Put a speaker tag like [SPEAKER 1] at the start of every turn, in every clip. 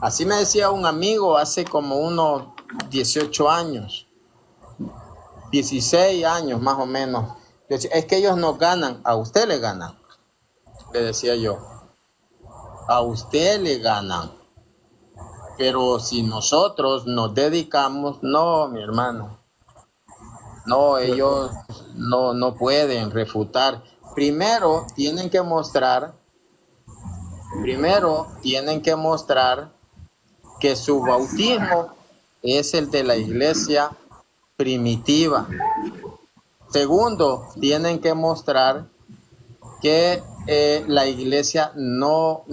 [SPEAKER 1] Así me decía un amigo hace como unos 18 años, 16 años más o menos. Decía, es que ellos no ganan, a usted le ganan, le decía yo. A usted le ganan. Pero si nosotros nos dedicamos, no, mi hermano, no, ellos no pueden refutar. Primero tienen que mostrar que su bautismo es el de la iglesia primitiva. Segundo, tienen que mostrar que la iglesia no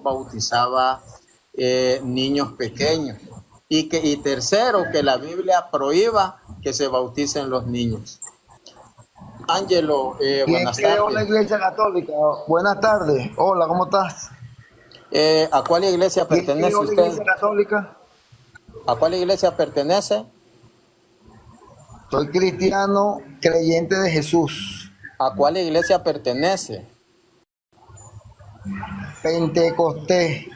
[SPEAKER 1] bautizaba niños pequeños. Y tercero, que la Biblia prohíba que se bauticen los niños. Ángelo,
[SPEAKER 2] ¿Quién
[SPEAKER 1] buenas
[SPEAKER 2] creó la
[SPEAKER 1] tardes.
[SPEAKER 2] Iglesia Católica? Buenas tardes. Hola, ¿cómo estás?
[SPEAKER 1] ¿A cuál iglesia
[SPEAKER 2] ¿Quién
[SPEAKER 1] pertenece
[SPEAKER 2] creó la
[SPEAKER 1] usted?
[SPEAKER 2] Iglesia Católica?
[SPEAKER 1] ¿A cuál iglesia pertenece?
[SPEAKER 2] Soy cristiano creyente de Jesús.
[SPEAKER 1] ¿A cuál iglesia pertenece?
[SPEAKER 2] Pentecostés.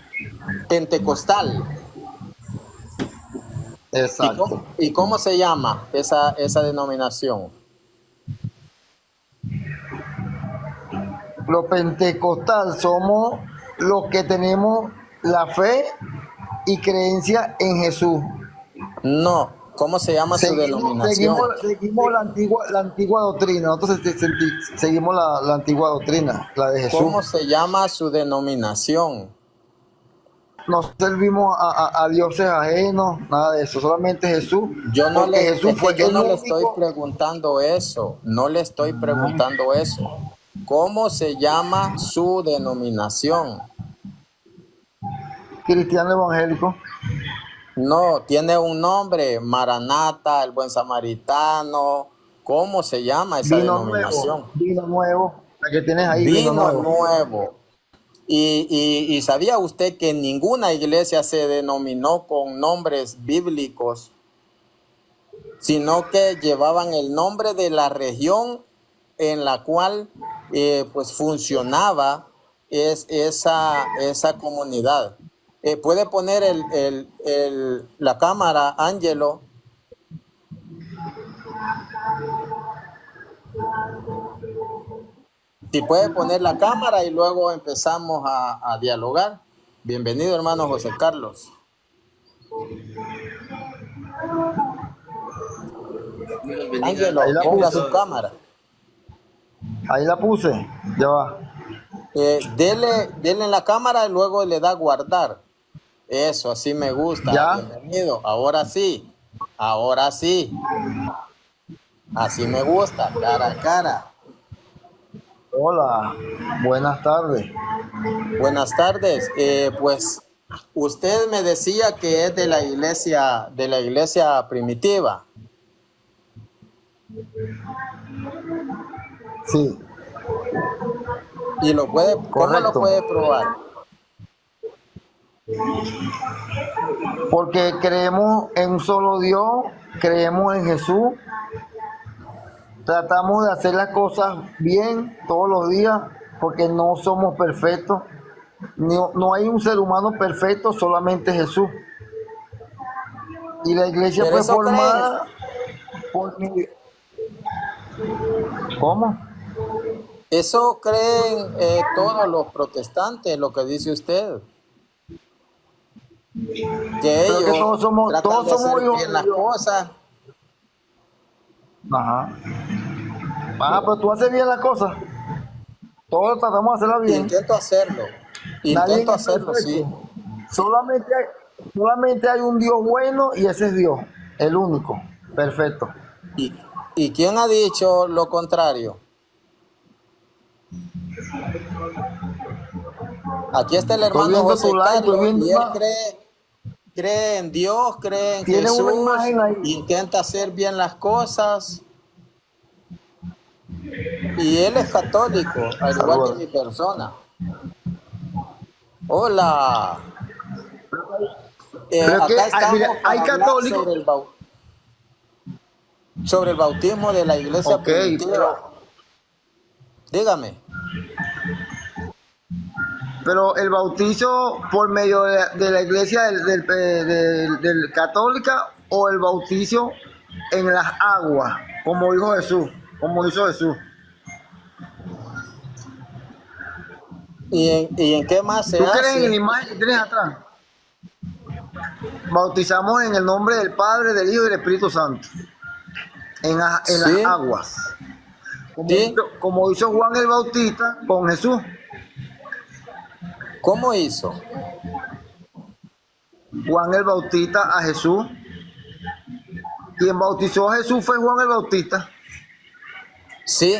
[SPEAKER 1] Pentecostal.
[SPEAKER 2] Exacto.
[SPEAKER 1] Y cómo se llama esa denominación?
[SPEAKER 2] Los pentecostal somos los que tenemos la fe y creencia en Jesús.
[SPEAKER 1] No, ¿cómo se llama su denominación?
[SPEAKER 2] Seguimos la antigua doctrina. Nosotros seguimos la antigua doctrina, la de Jesús.
[SPEAKER 1] ¿Cómo se llama su denominación?
[SPEAKER 2] No servimos a dioses ajenos, nada de eso, solamente Jesús, porque Jesús
[SPEAKER 1] Es
[SPEAKER 2] fue
[SPEAKER 1] que yo
[SPEAKER 2] el
[SPEAKER 1] no le estoy
[SPEAKER 2] único
[SPEAKER 1] preguntando eso, no le estoy preguntando eso. ¿Cómo se llama su denominación?
[SPEAKER 2] cristiano evangélico.
[SPEAKER 1] No, tiene un nombre, Maranata, el Buen Samaritano. ¿Cómo se llama esa denominación?
[SPEAKER 2] Vino nuevo, la que tienes ahí, vino
[SPEAKER 1] Vino
[SPEAKER 2] nuevo.
[SPEAKER 1] nuevo. Y ¿sabía usted que ninguna iglesia se denominó con nombres bíblicos, sino que llevaban el nombre de la región en la cual pues funcionaba esa comunidad? ¿Puede poner la cámara, Ángelo? Si puede poner la cámara y luego empezamos a dialogar. Bienvenido, hermano José Carlos.
[SPEAKER 2] Ahí
[SPEAKER 1] Ángelo,
[SPEAKER 2] la
[SPEAKER 1] ponga
[SPEAKER 2] puse,
[SPEAKER 1] su cámara.
[SPEAKER 2] ahí la puse, ya va.
[SPEAKER 1] Dele en la cámara y luego le da guardar. Eso, así me gusta.
[SPEAKER 2] Ya,
[SPEAKER 1] Bienvenido. Ahora sí. Ahora sí. Así me gusta. Cara a cara.
[SPEAKER 2] hola, buenas tardes.
[SPEAKER 1] Buenas tardes. Pues usted me decía que es de la iglesia primitiva.
[SPEAKER 2] Sí,
[SPEAKER 1] Y ¿cómo lo
[SPEAKER 2] correcto.
[SPEAKER 1] puede probar?
[SPEAKER 2] Porque creemos en un solo Dios, creemos en Jesús, tratamos de hacer las cosas bien todos los días, porque no somos perfectos. No hay un ser humano perfecto, solamente Jesús. Y la iglesia
[SPEAKER 1] Pero
[SPEAKER 2] fue
[SPEAKER 1] eso creen,
[SPEAKER 2] formada por... ¿Cómo?
[SPEAKER 1] eso creen todos los protestantes, lo que dice usted. Que
[SPEAKER 2] Pero que
[SPEAKER 1] ellos tratan
[SPEAKER 2] todos
[SPEAKER 1] de
[SPEAKER 2] somos
[SPEAKER 1] hacer
[SPEAKER 2] hijos
[SPEAKER 1] bien
[SPEAKER 2] de
[SPEAKER 1] las
[SPEAKER 2] Dios.
[SPEAKER 1] cosas.
[SPEAKER 2] Ajá. Ah, pero tú haces bien las cosas. Todos tratamos de hacerlas bien.
[SPEAKER 1] Intento hacerlo.
[SPEAKER 2] Nadie
[SPEAKER 1] Intento
[SPEAKER 2] es
[SPEAKER 1] hacerlo, sí.
[SPEAKER 2] perfecto. Solamente hay un Dios bueno y ese es Dios, el único. Perfecto.
[SPEAKER 1] ¿Y, y quién ha dicho lo contrario? Aquí está el
[SPEAKER 2] Estoy
[SPEAKER 1] hermano
[SPEAKER 2] viendo tu
[SPEAKER 1] José
[SPEAKER 2] like, estoy
[SPEAKER 1] Carlos
[SPEAKER 2] viendo
[SPEAKER 1] y él cree en Dios, cree en
[SPEAKER 2] tienes una
[SPEAKER 1] Jesús,
[SPEAKER 2] imagen ahí.
[SPEAKER 1] intenta hacer bien las cosas. Y él es católico, al igual que
[SPEAKER 2] Saludos.
[SPEAKER 1] mi persona. Hola.
[SPEAKER 2] Pero que,
[SPEAKER 1] Acá
[SPEAKER 2] mira,
[SPEAKER 1] estamos
[SPEAKER 2] hay
[SPEAKER 1] para hablar
[SPEAKER 2] católicos.
[SPEAKER 1] sobre el bautismo de la iglesia
[SPEAKER 2] Ok, pero
[SPEAKER 1] primitiva. Dígame.
[SPEAKER 2] Pero el bautizo por medio de la iglesia del católica o el bautizo en las aguas, como dijo Jesús, como hizo Jesús.
[SPEAKER 1] ¿Y en qué más se
[SPEAKER 2] ¿Tú crees en la
[SPEAKER 1] hace?
[SPEAKER 2] imagen que tienes atrás? Bautizamos en el nombre del Padre, del Hijo y del Espíritu Santo, en las
[SPEAKER 1] Sí,
[SPEAKER 2] aguas,
[SPEAKER 1] sí.
[SPEAKER 2] como hizo Juan el Bautista con Jesús.
[SPEAKER 1] ¿Cómo hizo?
[SPEAKER 2] Juan el Bautista a Jesús. Quien bautizó a Jesús fue Juan el Bautista.
[SPEAKER 1] Sí,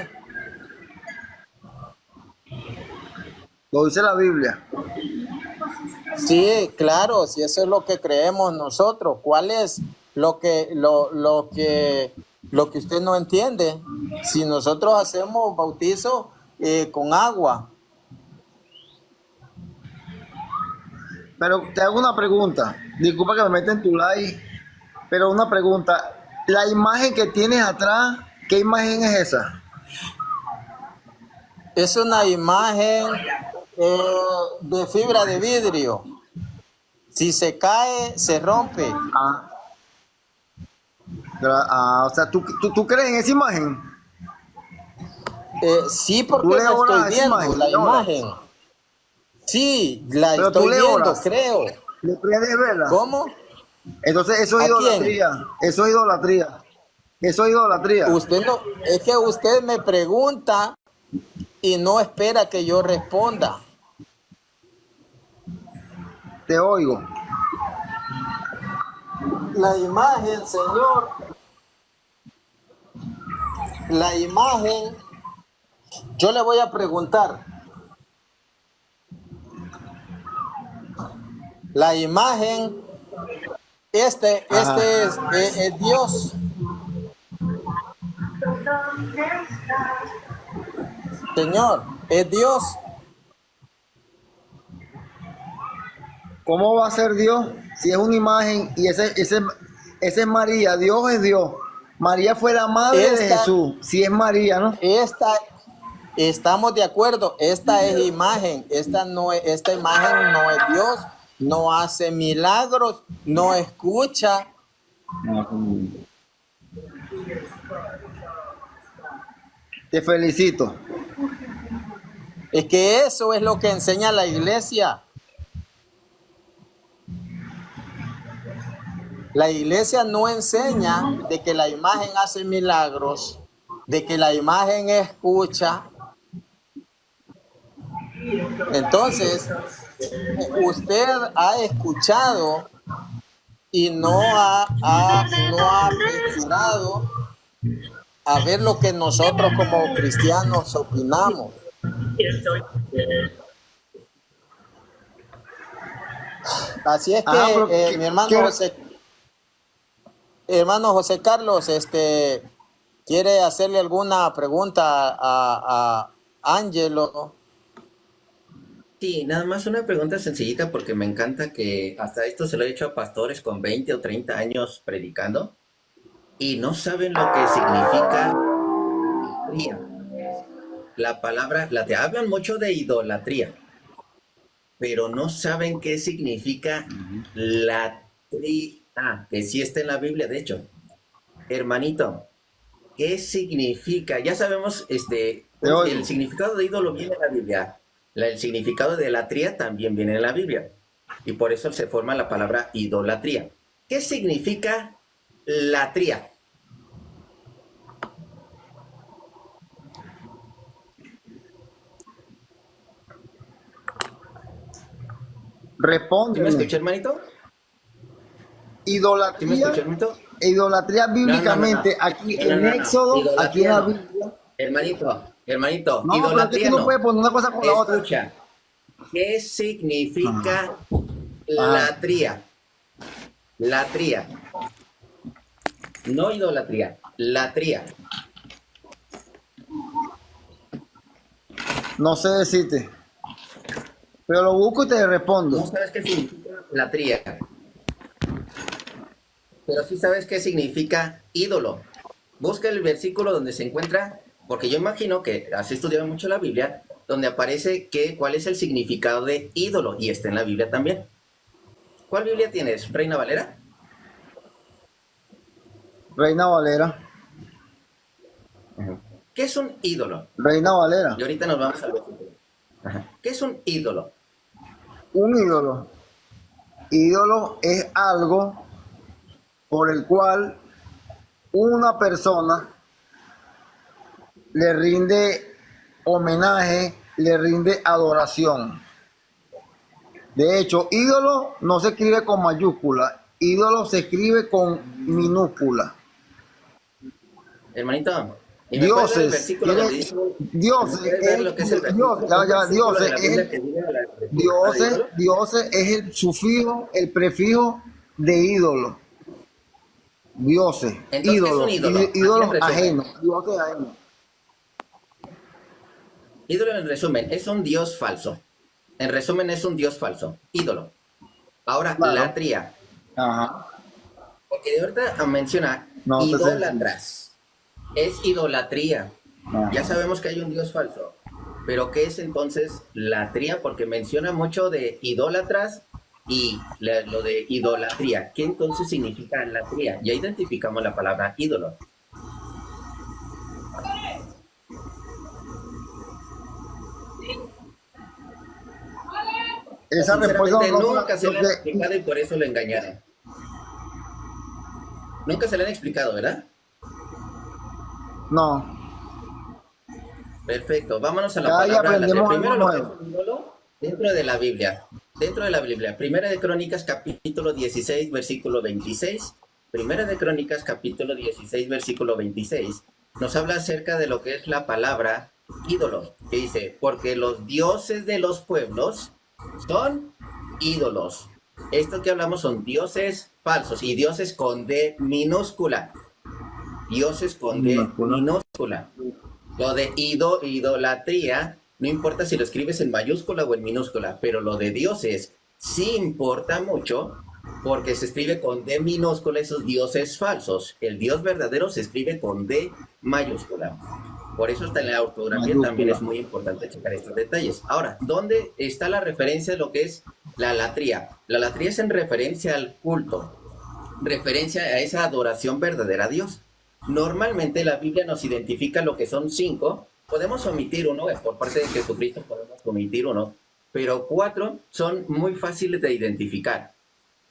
[SPEAKER 2] Lo dice la Biblia.
[SPEAKER 1] sí, claro, si eso es lo que creemos nosotros. ¿Cuál es lo que usted no entiende? Si nosotros hacemos bautizo con agua,
[SPEAKER 2] Pero te hago una pregunta. Disculpa que me meta en tu like, pero una pregunta. La imagen que tienes atrás, ¿qué imagen es esa?
[SPEAKER 1] es una imagen de fibra de vidrio. Si se cae, se rompe.
[SPEAKER 2] Ah, o sea, ¿tú crees en esa imagen?
[SPEAKER 1] Sí,
[SPEAKER 2] ¿Tú
[SPEAKER 1] porque
[SPEAKER 2] le
[SPEAKER 1] la
[SPEAKER 2] oras
[SPEAKER 1] estoy
[SPEAKER 2] a esa
[SPEAKER 1] viendo,
[SPEAKER 2] imagen?
[SPEAKER 1] la
[SPEAKER 2] ¿Le oras?
[SPEAKER 1] imagen. Sí, la
[SPEAKER 2] Pero tú
[SPEAKER 1] estoy
[SPEAKER 2] le
[SPEAKER 1] viendo,
[SPEAKER 2] oras.
[SPEAKER 1] creo.
[SPEAKER 2] ¿Le prendes vela?
[SPEAKER 1] ¿Cómo?
[SPEAKER 2] Entonces eso es
[SPEAKER 1] ¿A quién?
[SPEAKER 2] idolatría. Eso es idolatría. Eso es idolatría.
[SPEAKER 1] Usted no, es que usted me pregunta y no espera que yo responda.
[SPEAKER 2] Te oigo.
[SPEAKER 1] La imagen, señor, la imagen, yo le voy a preguntar, la imagen,
[SPEAKER 2] Ajá.
[SPEAKER 1] es Dios, señor, es Dios.
[SPEAKER 2] ¿Cómo va a ser Dios si es una imagen y ese es María? Dios es Dios. María fue la madre de
[SPEAKER 1] Esta,
[SPEAKER 2] Jesús. Si es María, ¿no?
[SPEAKER 1] esta, estamos de acuerdo, esta es imagen, esta imagen no es Dios, no hace milagros, no escucha.
[SPEAKER 2] Te felicito.
[SPEAKER 1] Es que eso es lo que enseña la iglesia. La iglesia no enseña de que la imagen hace milagros, de que la imagen escucha. Entonces, usted ha escuchado y no ha apresurado a ver lo que nosotros como cristianos opinamos. Así es
[SPEAKER 2] Ajá, pero
[SPEAKER 1] que mi hermano José Carlos, quiere hacerle alguna pregunta a Ángelo.
[SPEAKER 3] Sí, nada más una pregunta sencillita porque me encanta que hasta esto se lo he hecho a pastores con 20 o 30 años predicando y no saben lo que significa idolatría. La palabra, te hablan mucho de idolatría, pero no saben qué significa latría, que sí está en la Biblia, de hecho. Hermanito, ¿qué significa? Ya sabemos,
[SPEAKER 2] te
[SPEAKER 3] el
[SPEAKER 2] oigo.
[SPEAKER 3] significado de ídolo viene en la Biblia. El significado de latría también viene en la Biblia. Y por eso se forma la palabra idolatría. ¿Qué significa latría? ¿Sí me
[SPEAKER 2] Respóndeme.
[SPEAKER 3] escuché, hermanito? ¿Sí me escuché,
[SPEAKER 2] Idolatría,
[SPEAKER 3] hermanito?
[SPEAKER 2] idolatría
[SPEAKER 3] No, no, no, no.
[SPEAKER 2] bíblicamente, aquí
[SPEAKER 3] No, no,
[SPEAKER 2] en
[SPEAKER 3] no, no.
[SPEAKER 2] Éxodo, aquí en
[SPEAKER 3] Idolatría
[SPEAKER 2] la
[SPEAKER 3] no.
[SPEAKER 2] Biblia.
[SPEAKER 3] Hermanito,
[SPEAKER 2] No, pero es que tú
[SPEAKER 3] idolatría
[SPEAKER 2] no
[SPEAKER 3] no.
[SPEAKER 2] puedes poner una cosa con la otra.
[SPEAKER 3] Escucha, ¿qué
[SPEAKER 2] Ajá.
[SPEAKER 3] significa
[SPEAKER 2] Ajá.
[SPEAKER 3] latría? Latría. No idolatría, latría.
[SPEAKER 2] No sé decirte, pero lo busco y te
[SPEAKER 3] No
[SPEAKER 2] respondo.
[SPEAKER 3] sabes qué significa latría, pero sí sabes qué significa ídolo. Busca el versículo donde se encuentra, porque yo imagino que has estudiado mucho la Biblia, donde aparece cuál es el significado de ídolo, y está en la Biblia también. ¿Cuál Biblia tienes? ¿Reina Valera?
[SPEAKER 2] Reina Valera.
[SPEAKER 3] ¿Qué es un ídolo?
[SPEAKER 2] Reina Valera.
[SPEAKER 3] Y ahorita nos vamos a ver. ¿Qué es un ídolo?
[SPEAKER 2] Un ídolo. Ídolo es algo por el cual una persona le rinde homenaje, le rinde adoración. De hecho, ídolo no se escribe con mayúscula, ídolo se escribe con minúscula.
[SPEAKER 3] Hermanito, ¿y me puedes ver el
[SPEAKER 2] Dioses,
[SPEAKER 3] versículo donde dice,
[SPEAKER 2] dioses,
[SPEAKER 3] ¿me puedes ver lo que es el versículo?
[SPEAKER 2] dioses,
[SPEAKER 3] de la Biblia que diga la definición de
[SPEAKER 2] dioses,
[SPEAKER 3] ídolo?
[SPEAKER 2] dioses es el sufijo, el prefijo de ídolo. Dioses,
[SPEAKER 3] Entonces, ¿qué es un ídolo?
[SPEAKER 2] ídolos
[SPEAKER 3] Aquí en resumen.
[SPEAKER 2] ajenos, dioses ajenos.
[SPEAKER 3] Ídolo, en resumen, es un dios falso. En resumen, es un dios falso. Ídolo. Ahora,
[SPEAKER 2] Claro.
[SPEAKER 3] latría.
[SPEAKER 2] Ajá.
[SPEAKER 3] Porque de ahorita menciona
[SPEAKER 2] No, pues,
[SPEAKER 3] idólatras. Es idolatría.
[SPEAKER 2] Ajá.
[SPEAKER 3] Ya sabemos que hay un dios falso. Pero ¿qué es entonces latría? Porque menciona mucho de idólatras y lo de idolatría. ¿Qué entonces significa latría? Ya identificamos la palabra ídolo.
[SPEAKER 2] Esa respuesta
[SPEAKER 3] Sinceramente,
[SPEAKER 2] no,
[SPEAKER 3] nunca se le han
[SPEAKER 2] porque-
[SPEAKER 3] explicado y por eso lo engañaron. Nunca se le han explicado, ¿verdad?
[SPEAKER 2] no.
[SPEAKER 3] Perfecto, vámonos a la
[SPEAKER 2] Cada día
[SPEAKER 3] palabra latría.
[SPEAKER 2] aprendemos
[SPEAKER 3] Primero
[SPEAKER 2] algo
[SPEAKER 3] lo que es
[SPEAKER 2] nuevo.
[SPEAKER 3] un ídolo dentro de la Biblia. Dentro de la Biblia. Primera de Crónicas, capítulo 16, versículo 26. Primera de Crónicas, capítulo 16, versículo 26. Nos habla acerca de lo que es la palabra ídolo. Que dice, porque los dioses de los pueblos son ídolos. Esto que hablamos son dioses falsos y dioses con D minúscula. Dioses con D
[SPEAKER 2] Minúscula.
[SPEAKER 3] minúscula. Lo de idolatría, no importa si lo escribes en mayúscula o en minúscula, pero lo de dioses sí importa mucho porque se escribe con D minúscula esos dioses falsos. El Dios verdadero se escribe con D mayúscula. Por eso está en la ortografía,
[SPEAKER 2] Mayúscula.
[SPEAKER 3] también es muy importante checar estos detalles. Ahora, ¿dónde está la referencia de lo que es la latría? La latría es en referencia al culto, referencia a esa adoración verdadera a Dios. Normalmente la Biblia nos identifica lo que son 5, podemos omitir uno, por parte de Jesucristo podemos omitir uno, pero 4 son muy fáciles de identificar.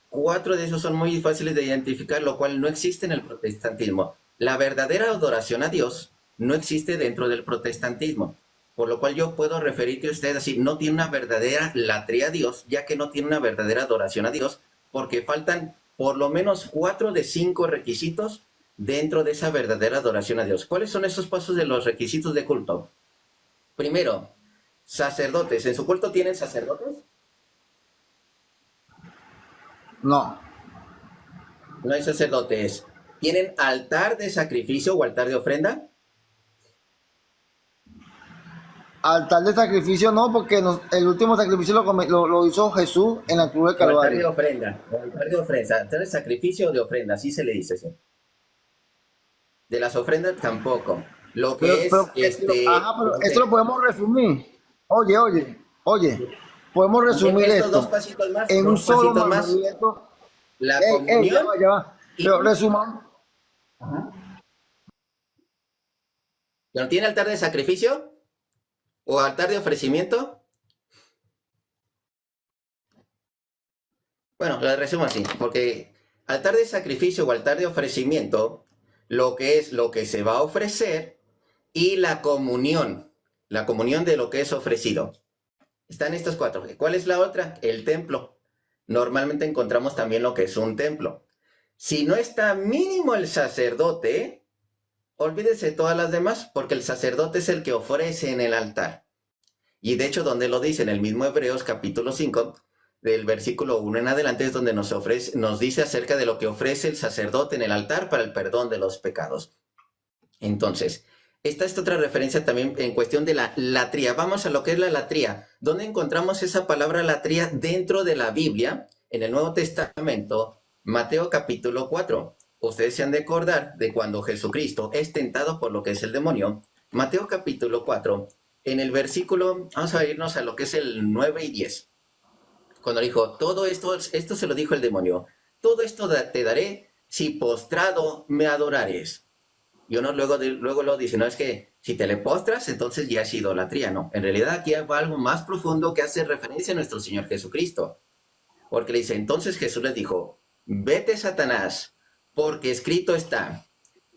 [SPEAKER 3] 4 de esos son muy fáciles de identificar, lo cual no existe en el protestantismo. La verdadera adoración a Dios no existe dentro del protestantismo, por lo cual yo puedo referirte a usted así, no tiene una verdadera latría a Dios, ya que no tiene una verdadera adoración a Dios, porque faltan por lo menos 4 de 5 requisitos dentro de esa verdadera adoración a Dios. ¿Cuáles son esos pasos de los requisitos de culto? Primero, sacerdotes. ¿En su culto tienen sacerdotes?
[SPEAKER 2] No.
[SPEAKER 3] No hay sacerdotes. ¿Tienen altar de sacrificio o altar de ofrenda?
[SPEAKER 2] Altar de sacrificio no, porque el último sacrificio lo hizo Jesús en la cruz del
[SPEAKER 3] O altar de
[SPEAKER 2] Calvario.
[SPEAKER 3] ofrenda. O altar de ofrenda. Altar de sacrificio o de ofrenda, así se le dice. ¿Sí? De las ofrendas tampoco. Lo que
[SPEAKER 2] Pero esto lo podemos resumir. Oye, podemos resumir
[SPEAKER 3] estos dos
[SPEAKER 2] esto
[SPEAKER 3] pasitos más,
[SPEAKER 2] en un
[SPEAKER 3] dos
[SPEAKER 2] solo
[SPEAKER 3] pasitos más.
[SPEAKER 2] mandamiento.
[SPEAKER 3] La
[SPEAKER 2] Ya
[SPEAKER 3] comunión.
[SPEAKER 2] va, ya va.
[SPEAKER 3] y-
[SPEAKER 2] Pero resumamos.
[SPEAKER 3] ¿No tiene altar de sacrificio? ¿O altar de ofrecimiento? Bueno, lo resumo así, porque altar de sacrificio o altar de ofrecimiento, lo que es lo que se va a ofrecer, y la comunión de lo que es ofrecido. Están estos 4. ¿Cuál es la otra? El templo. Normalmente encontramos también lo que es un templo. Si no está mínimo el sacerdote, olvídese de todas las demás, porque el sacerdote es el que ofrece en el altar. Y de hecho, donde lo dice en el mismo Hebreos capítulo 5, del versículo 1 en adelante, es donde nos dice acerca de lo que ofrece el sacerdote en el altar para el perdón de los pecados. Entonces, esta es otra referencia también en cuestión de la latría. Vamos a lo que es la latría. ¿Dónde encontramos esa palabra latría dentro de la Biblia? En el Nuevo Testamento, Mateo capítulo 4. Ustedes se han de acordar de cuando Jesucristo es tentado por lo que es el demonio. Mateo capítulo 4, en el versículo, vamos a irnos a lo que es el 9 y 10, cuando dijo, todo esto se lo dijo el demonio, todo esto te daré si postrado me adorares. Y uno luego lo dice, no, es que si te le postras, entonces ya es idolatría, no. En realidad aquí va algo más profundo que hace referencia a nuestro Señor Jesucristo. Porque le dice, entonces Jesús les dijo, vete Satanás, porque escrito está,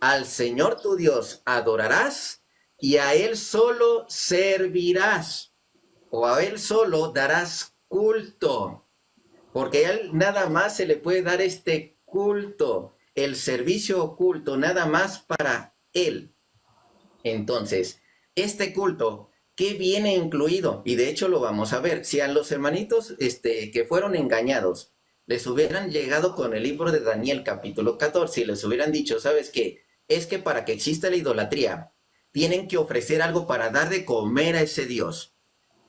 [SPEAKER 3] al Señor tu Dios adorarás y a Él solo servirás, o a Él solo darás culto, porque a Él nada más se le puede dar este culto, el servicio oculto, nada más para Él. Entonces, este culto, ¿qué viene incluido? Y de hecho lo vamos a ver. Si a los hermanitos que fueron engañados les hubieran llegado con el libro de Daniel capítulo 14 y les hubieran dicho, ¿sabes qué? Es que para que exista la idolatría, tienen que ofrecer algo para dar de comer a ese Dios.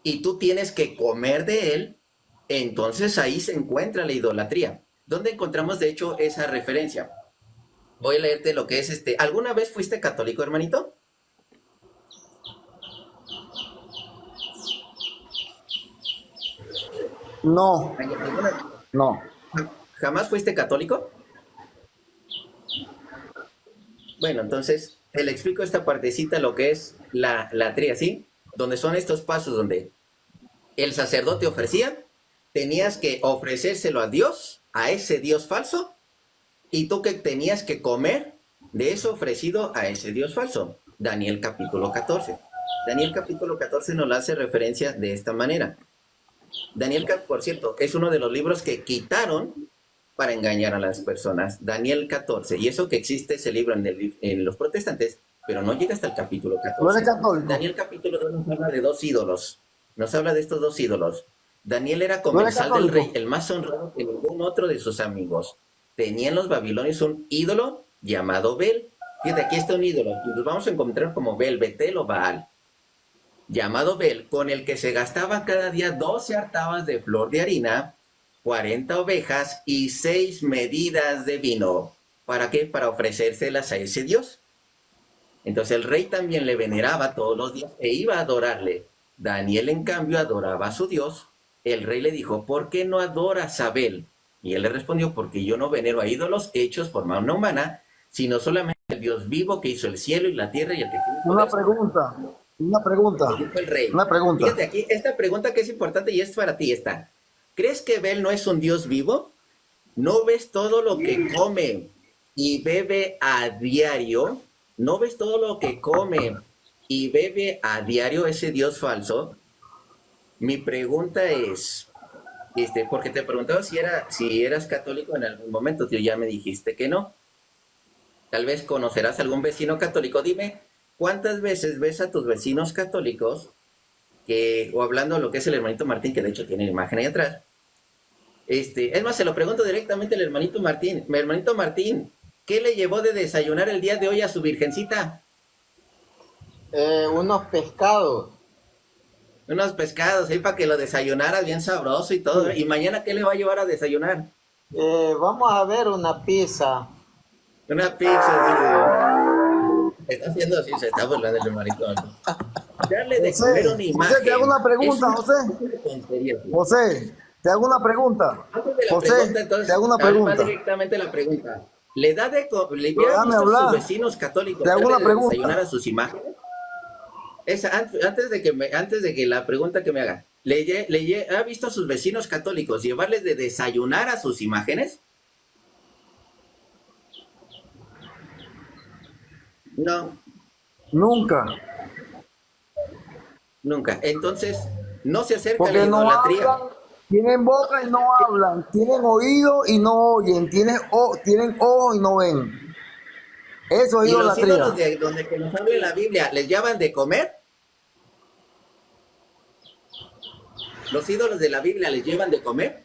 [SPEAKER 3] Y tú tienes que comer de él, entonces ahí se encuentra la idolatría. ¿Dónde encontramos de hecho esa referencia? Voy a leerte lo que es ¿Alguna vez fuiste católico, hermanito?
[SPEAKER 2] No,
[SPEAKER 3] ¿Alguna-
[SPEAKER 2] no.
[SPEAKER 3] ¿Jamás fuiste católico? Bueno, entonces te le explico esta partecita, lo que es la tría, ¿sí? Donde son estos pasos donde el sacerdote ofrecía, tenías que ofrecérselo a Dios, a ese Dios falso, y tú que tenías que comer de eso ofrecido a ese Dios falso. Daniel capítulo 14. Daniel capítulo 14 nos hace referencia de esta manera. Daniel, por cierto, es uno de los libros que quitaron para engañar a las personas. Daniel 14. Y eso que existe ese libro en los protestantes, pero no llega hasta el capítulo
[SPEAKER 2] ¿No
[SPEAKER 3] 14.
[SPEAKER 2] eres católico?
[SPEAKER 3] Daniel capítulo 2 nos habla de dos ídolos. Nos habla de estos dos ídolos. Daniel era
[SPEAKER 2] ¿No eres
[SPEAKER 3] comensal del rey,
[SPEAKER 2] católico?
[SPEAKER 3] el más honrado que ningún otro de sus amigos. Tenían los babilonios un ídolo llamado Bel. Fíjate, aquí está un ídolo. Y los vamos a encontrar como Bel, Betel o Baal. Llamado Bel, con el que se gastaba cada día 12 artabas de flor de harina, 40 ovejas y 6 medidas de vino. ¿Para qué? Para ofrecérselas a ese Dios. Entonces el rey también le veneraba todos los días e iba a adorarle. Daniel, en cambio, adoraba a su Dios. El rey le dijo, ¿por qué no adoras a Bel? Y él le respondió, porque yo no venero a ídolos hechos por mano humana, sino solamente al Dios vivo que hizo el cielo y la tierra y el que tiene
[SPEAKER 2] Una
[SPEAKER 3] poder.
[SPEAKER 2] pregunta, una pregunta,
[SPEAKER 3] Le dijo el rey.
[SPEAKER 2] una pregunta.
[SPEAKER 3] Fíjate aquí, esta pregunta que es importante y es para ti esta. ¿Crees que Bel no es un Dios vivo? ¿No ves todo lo que come y bebe a diario? ¿No ves todo lo que come y bebe a diario ese Dios falso? Mi pregunta es, porque te preguntaba si eras católico en algún momento, tú ya me dijiste que no. Tal vez conocerás algún vecino católico. Dime, ¿cuántas veces ves a tus vecinos católicos o hablando de lo que es el hermanito Martín, que de hecho tiene la imagen ahí atrás? Es más, se lo pregunto directamente al hermanito Martín. Mi hermanito Martín, ¿qué le llevó de desayunar el día de hoy a su virgencita?
[SPEAKER 1] Unos pescados.
[SPEAKER 3] Unos pescados ahí para que lo desayunara bien sabroso y todo. ¿Y mañana qué le va a llevar a desayunar?
[SPEAKER 1] Vamos a ver una pizza.
[SPEAKER 3] Una pizza. Sí. Está haciendo así, se está burlando el hermanito. Darle de comer una imagen.
[SPEAKER 2] José, te hago una pregunta, José.
[SPEAKER 3] Tontería, sí.
[SPEAKER 2] José, te hago una pregunta.
[SPEAKER 3] Antes de la
[SPEAKER 2] José,
[SPEAKER 3] pregunta, entonces,
[SPEAKER 2] te hago una
[SPEAKER 3] a ver, va
[SPEAKER 2] pregunta.
[SPEAKER 3] directamente la pregunta. ¿Le hubiera
[SPEAKER 2] Déjame
[SPEAKER 3] visto a
[SPEAKER 2] hablar.
[SPEAKER 3] sus vecinos católicos
[SPEAKER 2] Te hago
[SPEAKER 3] darle
[SPEAKER 2] una
[SPEAKER 3] de
[SPEAKER 2] pregunta.
[SPEAKER 3] desayunar a sus imágenes? Antes de que la pregunta que me haga, ¿ha visto a sus vecinos católicos llevarles de desayunar a sus imágenes? No,
[SPEAKER 2] Nunca.
[SPEAKER 3] nunca. Entonces, no se acerca a la
[SPEAKER 2] Porque no
[SPEAKER 3] idolatría.
[SPEAKER 2] hablan, tienen boca y no hablan, tienen oído y no oyen, tienen ojos y no ven. Eso es
[SPEAKER 3] Y los ídolos
[SPEAKER 2] idolatría.
[SPEAKER 3] de donde que nos habla la Biblia, ¿les llaman de comer? ¿Los ídolos de la Biblia les llevan de comer?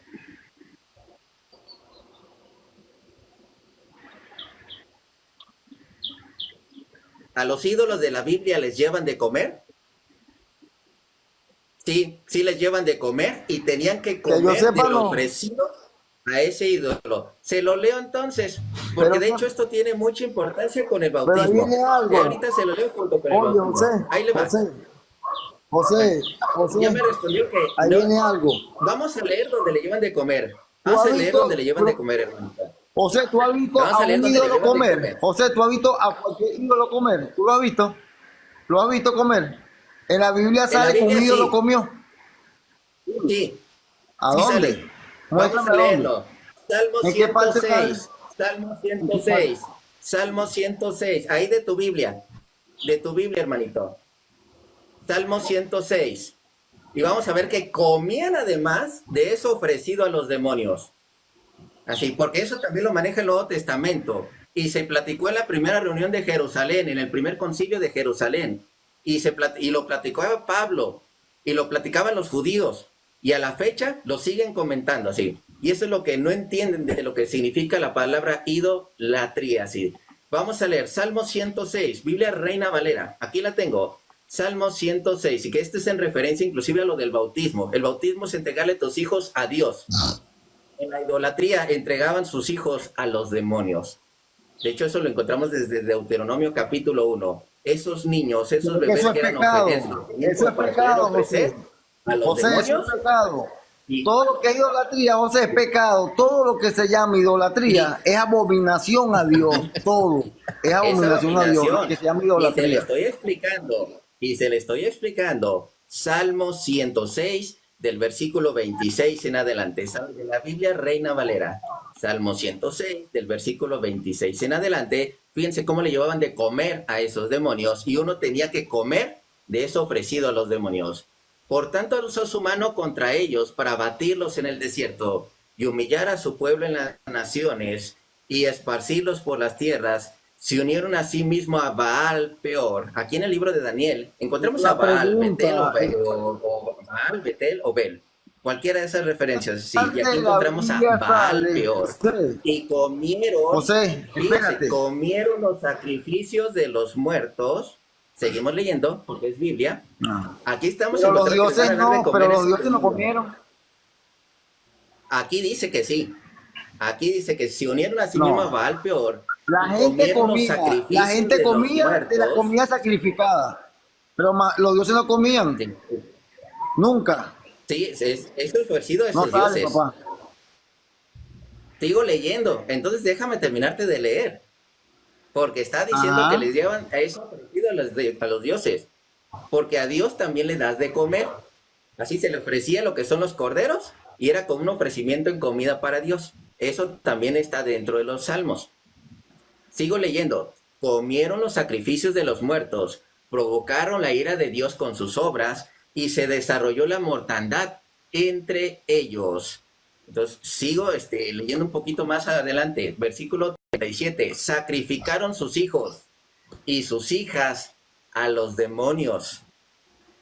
[SPEAKER 3] ¿A los ídolos de la Biblia les llevan de comer? Sí, sí les llevan de comer y tenían que
[SPEAKER 2] Que yo
[SPEAKER 3] comer
[SPEAKER 2] sepa,
[SPEAKER 3] de lo
[SPEAKER 2] no.
[SPEAKER 3] ofrecido a ese ídolo. Se lo leo entonces, porque
[SPEAKER 2] Pero
[SPEAKER 3] de
[SPEAKER 2] no-
[SPEAKER 3] hecho esto tiene mucha importancia con el
[SPEAKER 2] Pero ahí
[SPEAKER 3] bautismo.
[SPEAKER 2] viene algo.
[SPEAKER 3] Y ahorita se lo leo junto con el
[SPEAKER 2] Oye,
[SPEAKER 3] bautismo.
[SPEAKER 2] José,
[SPEAKER 3] Ahí le va.
[SPEAKER 2] José, José,
[SPEAKER 3] Ya
[SPEAKER 2] José,
[SPEAKER 3] me respondió que
[SPEAKER 2] ahí
[SPEAKER 3] no.
[SPEAKER 2] viene algo.
[SPEAKER 3] Vamos a leer donde le llevan de comer.
[SPEAKER 2] ¿Tú
[SPEAKER 3] Vamos
[SPEAKER 2] has
[SPEAKER 3] a leer
[SPEAKER 2] visto,
[SPEAKER 3] donde le llevan de comer, hermanita.
[SPEAKER 2] José, tú has visto
[SPEAKER 3] Vamos
[SPEAKER 2] a
[SPEAKER 3] a leer
[SPEAKER 2] un
[SPEAKER 3] donde le
[SPEAKER 2] ídolo
[SPEAKER 3] llevan de
[SPEAKER 2] comer?
[SPEAKER 3] comer.
[SPEAKER 2] José, tú has visto a cualquier ídolo comer. ¿Tú lo has visto? ¿Lo has visto comer? En la Biblia
[SPEAKER 3] En la
[SPEAKER 2] sale que un
[SPEAKER 3] Biblia
[SPEAKER 2] ídolo
[SPEAKER 3] sí,
[SPEAKER 2] comió.
[SPEAKER 3] sí,
[SPEAKER 2] ¿A
[SPEAKER 3] sí sale.
[SPEAKER 2] dónde?
[SPEAKER 3] Vamos
[SPEAKER 2] Muéstrame
[SPEAKER 3] a
[SPEAKER 2] a dónde.
[SPEAKER 3] leerlo. Salmo
[SPEAKER 2] ¿En qué parte sale?
[SPEAKER 3] 106, Salmo
[SPEAKER 2] ¿En qué parte?
[SPEAKER 3] 106, Salmo 106. Ahí de tu Biblia, hermanito. Salmo 106. Y vamos a ver que comían además de eso ofrecido a los demonios. Así, porque eso también lo maneja el Nuevo Testamento. Y se platicó en la primera reunión de Jerusalén, en el primer concilio de Jerusalén. Y lo platicó Pablo, y lo platicaban los judíos. Y a la fecha lo siguen comentando así. Y eso es lo que no entienden de lo que significa la palabra idolatría. Así. Vamos a leer Salmo 106, Biblia Reina Valera. Aquí la tengo. Salmo 106, y que este es en referencia inclusive a lo del bautismo. El bautismo es entregarle tus hijos a Dios. En la idolatría entregaban sus hijos a los demonios. De hecho, eso lo encontramos desde Deuteronomio capítulo 1. Esos niños, esos bebés
[SPEAKER 2] Eso es
[SPEAKER 3] que eran
[SPEAKER 2] pecado.
[SPEAKER 3] ofrecidos
[SPEAKER 2] Eso es pecado,
[SPEAKER 3] ofrecer
[SPEAKER 2] José.
[SPEAKER 3] a los
[SPEAKER 2] José, eso
[SPEAKER 3] demonios.
[SPEAKER 2] es pecado.
[SPEAKER 3] Y,
[SPEAKER 2] Todo lo que es idolatría, José, es pecado. Todo lo que se llama idolatría es abominación a Dios. Todo es
[SPEAKER 3] esa
[SPEAKER 2] abominación a Dios. Lo que
[SPEAKER 3] abominación.
[SPEAKER 2] se llama
[SPEAKER 3] Y se le
[SPEAKER 2] idolatría.
[SPEAKER 3] estoy explicando. Y se le estoy explicando. Salmo 106, del versículo 26 en adelante. De la Biblia Reina Valera. Salmo 106, del versículo 26 en adelante. Fíjense cómo le llevaban de comer a esos demonios. Y uno tenía que comer de eso ofrecido a los demonios. Por tanto, alzó su mano contra ellos para batirlos en el desierto y humillar a su pueblo en las naciones y esparcirlos por las tierras. Se unieron a sí mismo a Baal Peor. Aquí en el libro de Daniel encontramos a Baal, Betel Baal, Betel o Bel. Cualquiera de esas referencias, sí. Y aquí encontramos a Baal Peor. Y comieron,
[SPEAKER 2] José, espérate.
[SPEAKER 3] comieron los sacrificios de los muertos. Seguimos leyendo, porque es Biblia.
[SPEAKER 2] No.
[SPEAKER 3] Aquí estamos
[SPEAKER 2] Pero los
[SPEAKER 3] encontrando que
[SPEAKER 2] dioses
[SPEAKER 3] van a dar de
[SPEAKER 2] no,
[SPEAKER 3] comer
[SPEAKER 2] pero los
[SPEAKER 3] esos
[SPEAKER 2] dioses no
[SPEAKER 3] demonios.
[SPEAKER 2] comieron.
[SPEAKER 3] Aquí dice que sí. Aquí dice que se unieron a sí
[SPEAKER 2] No.
[SPEAKER 3] mismo a Baal Peor.
[SPEAKER 2] La
[SPEAKER 3] y
[SPEAKER 2] gente
[SPEAKER 3] comieron los
[SPEAKER 2] comía,
[SPEAKER 3] sacrificios
[SPEAKER 2] la gente
[SPEAKER 3] de los
[SPEAKER 2] comía de la
[SPEAKER 3] muertos.
[SPEAKER 2] comida sacrificada. Pero los dioses no comían.
[SPEAKER 3] Sí,
[SPEAKER 2] Nunca.
[SPEAKER 3] sí, eso es ofrecido a
[SPEAKER 2] No
[SPEAKER 3] esos
[SPEAKER 2] sale,
[SPEAKER 3] dioses.
[SPEAKER 2] papá.
[SPEAKER 3] Sigo leyendo. Entonces déjame terminarte de leer. Porque está diciendo
[SPEAKER 2] Ajá.
[SPEAKER 3] que les llevan a eso ofrecido a los dioses. Porque a Dios también le das de comer. Así se le ofrecía lo que son los corderos y era como un ofrecimiento en comida para Dios. Eso también está dentro de los salmos. Sigo leyendo. Comieron los sacrificios de los muertos, provocaron la ira de Dios con sus obras y se desarrolló la mortandad entre ellos. Entonces, sigo leyendo un poquito más adelante. Versículo 37. Sacrificaron sus hijos y sus hijas a los demonios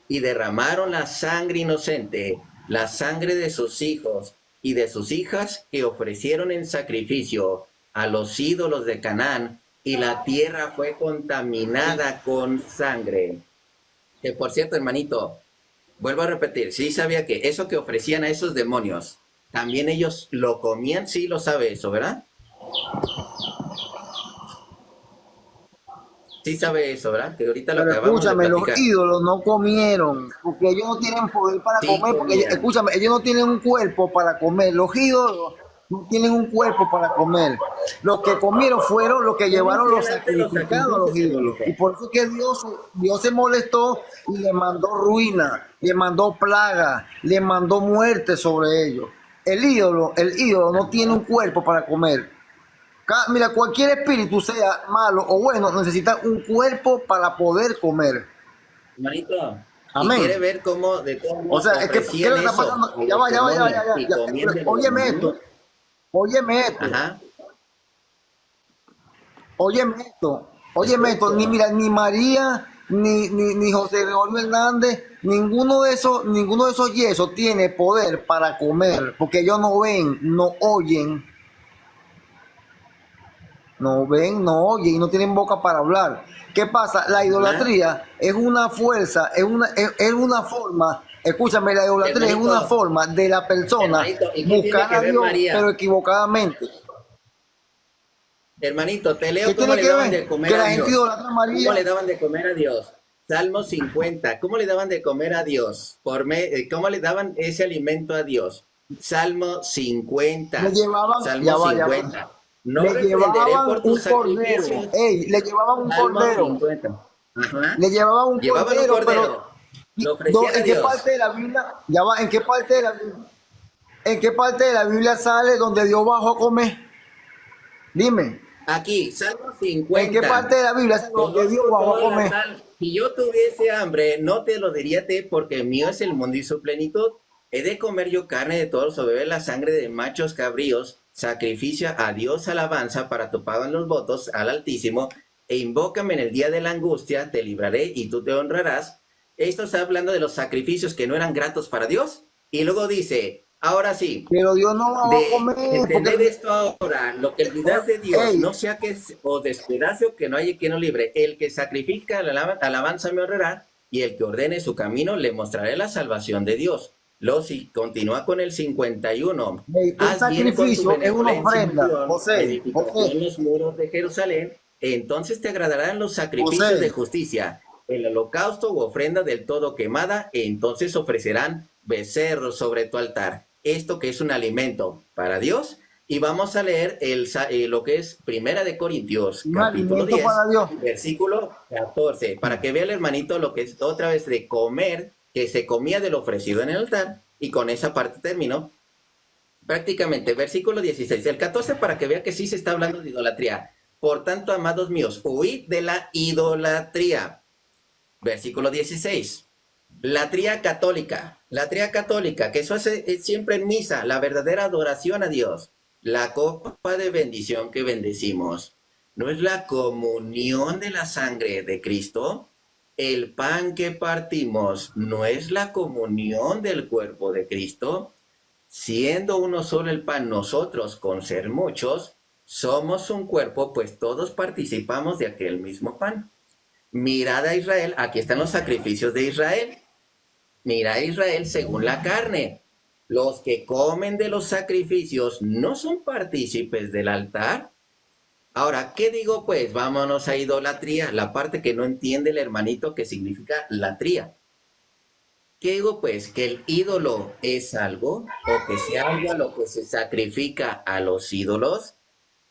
[SPEAKER 3] y derramaron la sangre inocente, la sangre de sus hijos y de sus hijas que ofrecieron en sacrificio a los ídolos de Canaán, y la tierra fue contaminada con sangre. Que por cierto, hermanito, vuelvo a repetir, sí sabía que eso que ofrecían a esos demonios, también ellos lo comían, sí lo sabe eso, ¿verdad? Sí sabe eso, ¿verdad? Que ahorita lo
[SPEAKER 2] Pero
[SPEAKER 3] acabamos de
[SPEAKER 2] escúchame, los
[SPEAKER 3] platicar.
[SPEAKER 2] ídolos no comieron, porque ellos no tienen poder para
[SPEAKER 3] Sí
[SPEAKER 2] comer, porque
[SPEAKER 3] comían.
[SPEAKER 2] escúchame, ellos no tienen un cuerpo para comer. Los ídolos no tienen un cuerpo para comer. Los que comieron fueron los que llevaron los sacrificados a los ídolos. Y por eso es que Dios se molestó y le mandó ruina, le mandó plaga, le mandó muerte sobre ellos. El ídolo no tiene un cuerpo para comer. Mira, cualquier espíritu, sea malo o bueno, necesita un cuerpo para poder comer.
[SPEAKER 3] Hermanito,
[SPEAKER 2] Amén.
[SPEAKER 3] y quiere ver cómo de todos
[SPEAKER 2] O
[SPEAKER 3] modos
[SPEAKER 2] sea, es que, ¿qué
[SPEAKER 3] ofrecían
[SPEAKER 2] le está
[SPEAKER 3] eso
[SPEAKER 2] pasando?
[SPEAKER 3] a
[SPEAKER 2] Ya
[SPEAKER 3] los
[SPEAKER 2] va, ya va, ya va,
[SPEAKER 3] demonios
[SPEAKER 2] ya
[SPEAKER 3] y
[SPEAKER 2] va.
[SPEAKER 3] comían de los
[SPEAKER 2] Óyeme esto,
[SPEAKER 3] demonios.
[SPEAKER 2] óyeme esto,
[SPEAKER 3] Ajá.
[SPEAKER 2] óyeme esto, ni
[SPEAKER 3] Escucho.
[SPEAKER 2] mira, ni María, ni José Gregorio Hernández, ninguno de esos yesos tiene poder para comer, porque ellos no ven, no oyen, no ven, no oyen y no tienen boca para hablar. ¿Qué pasa? La
[SPEAKER 3] Ajá.
[SPEAKER 2] idolatría es una fuerza, es una forma. Escúchame, la idolatría es una
[SPEAKER 3] Hermanito,
[SPEAKER 2] forma de la persona
[SPEAKER 3] hermanito, ¿y qué tiene
[SPEAKER 2] buscar
[SPEAKER 3] que
[SPEAKER 2] a
[SPEAKER 3] ver
[SPEAKER 2] Dios,
[SPEAKER 3] María?
[SPEAKER 2] pero equivocadamente.
[SPEAKER 3] Hermanito, te leo
[SPEAKER 2] ¿Qué
[SPEAKER 3] cómo
[SPEAKER 2] tiene
[SPEAKER 3] le
[SPEAKER 2] que
[SPEAKER 3] daban de
[SPEAKER 2] ver?
[SPEAKER 3] comer
[SPEAKER 2] Que
[SPEAKER 3] a
[SPEAKER 2] la gente
[SPEAKER 3] Dios.
[SPEAKER 2] idolatra a
[SPEAKER 3] ¿Cómo le
[SPEAKER 2] María.
[SPEAKER 3] daban de comer a Dios? Salmo 50. ¿Cómo le daban de comer a Dios? ¿Cómo le daban ese alimento a Dios? Salmo 50.
[SPEAKER 2] Le llevaban,
[SPEAKER 3] Salmo
[SPEAKER 2] ya va,
[SPEAKER 3] 50. No
[SPEAKER 2] le
[SPEAKER 3] reprenderé
[SPEAKER 2] llevaban
[SPEAKER 3] por
[SPEAKER 2] un
[SPEAKER 3] tus
[SPEAKER 2] cordero.
[SPEAKER 3] sacrificios.
[SPEAKER 2] Ey, le llevaban un
[SPEAKER 3] Salmo
[SPEAKER 2] cordero.
[SPEAKER 3] 50. Ajá.
[SPEAKER 2] Le llevaban un
[SPEAKER 3] Llevaban un
[SPEAKER 2] cordero,
[SPEAKER 3] cordero. Lo ofrecían a
[SPEAKER 2] ¿en qué
[SPEAKER 3] Dios.
[SPEAKER 2] parte de la Biblia? Ya va, ¿en qué parte de la Biblia sale donde Dios bajó a comer? Dime,
[SPEAKER 3] Aquí, Salmo
[SPEAKER 2] ¿en qué parte
[SPEAKER 3] 50.
[SPEAKER 2] de la Biblia sale donde Dios
[SPEAKER 3] Conozco
[SPEAKER 2] bajó a
[SPEAKER 3] toda la
[SPEAKER 2] comer?
[SPEAKER 3] sal. Si yo tuviese hambre, no te lo diría te, porque mío es el mundo y su plenitud. He de comer yo carne de todos o beber la sangre de machos cabríos, sacrificio a Dios alabanza para tu pago en los votos al Altísimo, e invócame en el día de la angustia, te libraré y tú te honrarás. Esto está hablando de los sacrificios que no eran gratos para Dios. Y luego dice, ahora sí,
[SPEAKER 2] Pero Dios no bajó a
[SPEAKER 3] de
[SPEAKER 2] comer,
[SPEAKER 3] entender
[SPEAKER 2] porque,
[SPEAKER 3] esto ahora, lo que olvidas de Dios,
[SPEAKER 2] ey,
[SPEAKER 3] no sea que o despedace o que no haya quien lo libre. El que sacrifica la alabanza me honrará, y el que ordene su camino le mostraré la salvación de Dios. Luego si continúa con el 51.
[SPEAKER 2] ey, un
[SPEAKER 3] Haz bien con tu
[SPEAKER 2] sacrificio es una
[SPEAKER 3] benevolencia,
[SPEAKER 2] ofrenda,
[SPEAKER 3] edificación los muros de Jerusalén, entonces te agradarán los sacrificios de
[SPEAKER 2] José,
[SPEAKER 3] justicia, el holocausto u ofrenda del todo quemada, entonces ofrecerán becerros sobre tu altar. Esto que es un alimento para Dios. Y vamos a leer lo que es Primera de Corintios,
[SPEAKER 2] un
[SPEAKER 3] capítulo
[SPEAKER 2] alimento
[SPEAKER 3] 10,
[SPEAKER 2] para Dios.
[SPEAKER 3] versículo 14, para que vea el hermanito lo que es otra vez de comer, que se comía de lo ofrecido en el altar, y con esa parte terminó. Prácticamente, versículo 16, el 14 para que vea que sí se está hablando de idolatría. Por tanto, amados míos, huid de la idolatría. Versículo 16. La tría católica, que eso hace siempre en misa, la verdadera adoración a Dios. La copa de bendición que bendecimos, ¿no es la comunión de la sangre de Cristo? El pan que partimos, ¿no es la comunión del cuerpo de Cristo? Siendo uno solo el pan, nosotros, con ser muchos, somos un cuerpo, pues todos participamos de aquel mismo pan. Mirad a Israel, aquí están los sacrificios de Israel. Mira a Israel según la carne. Los que comen de los sacrificios no son partícipes del altar. Ahora, ¿qué digo pues? Vámonos a idolatría, la parte que no entiende el hermanito que significa latría. ¿Qué digo pues? ¿Que el ídolo es algo? ¿O que sea algo a lo que se sacrifica a los ídolos?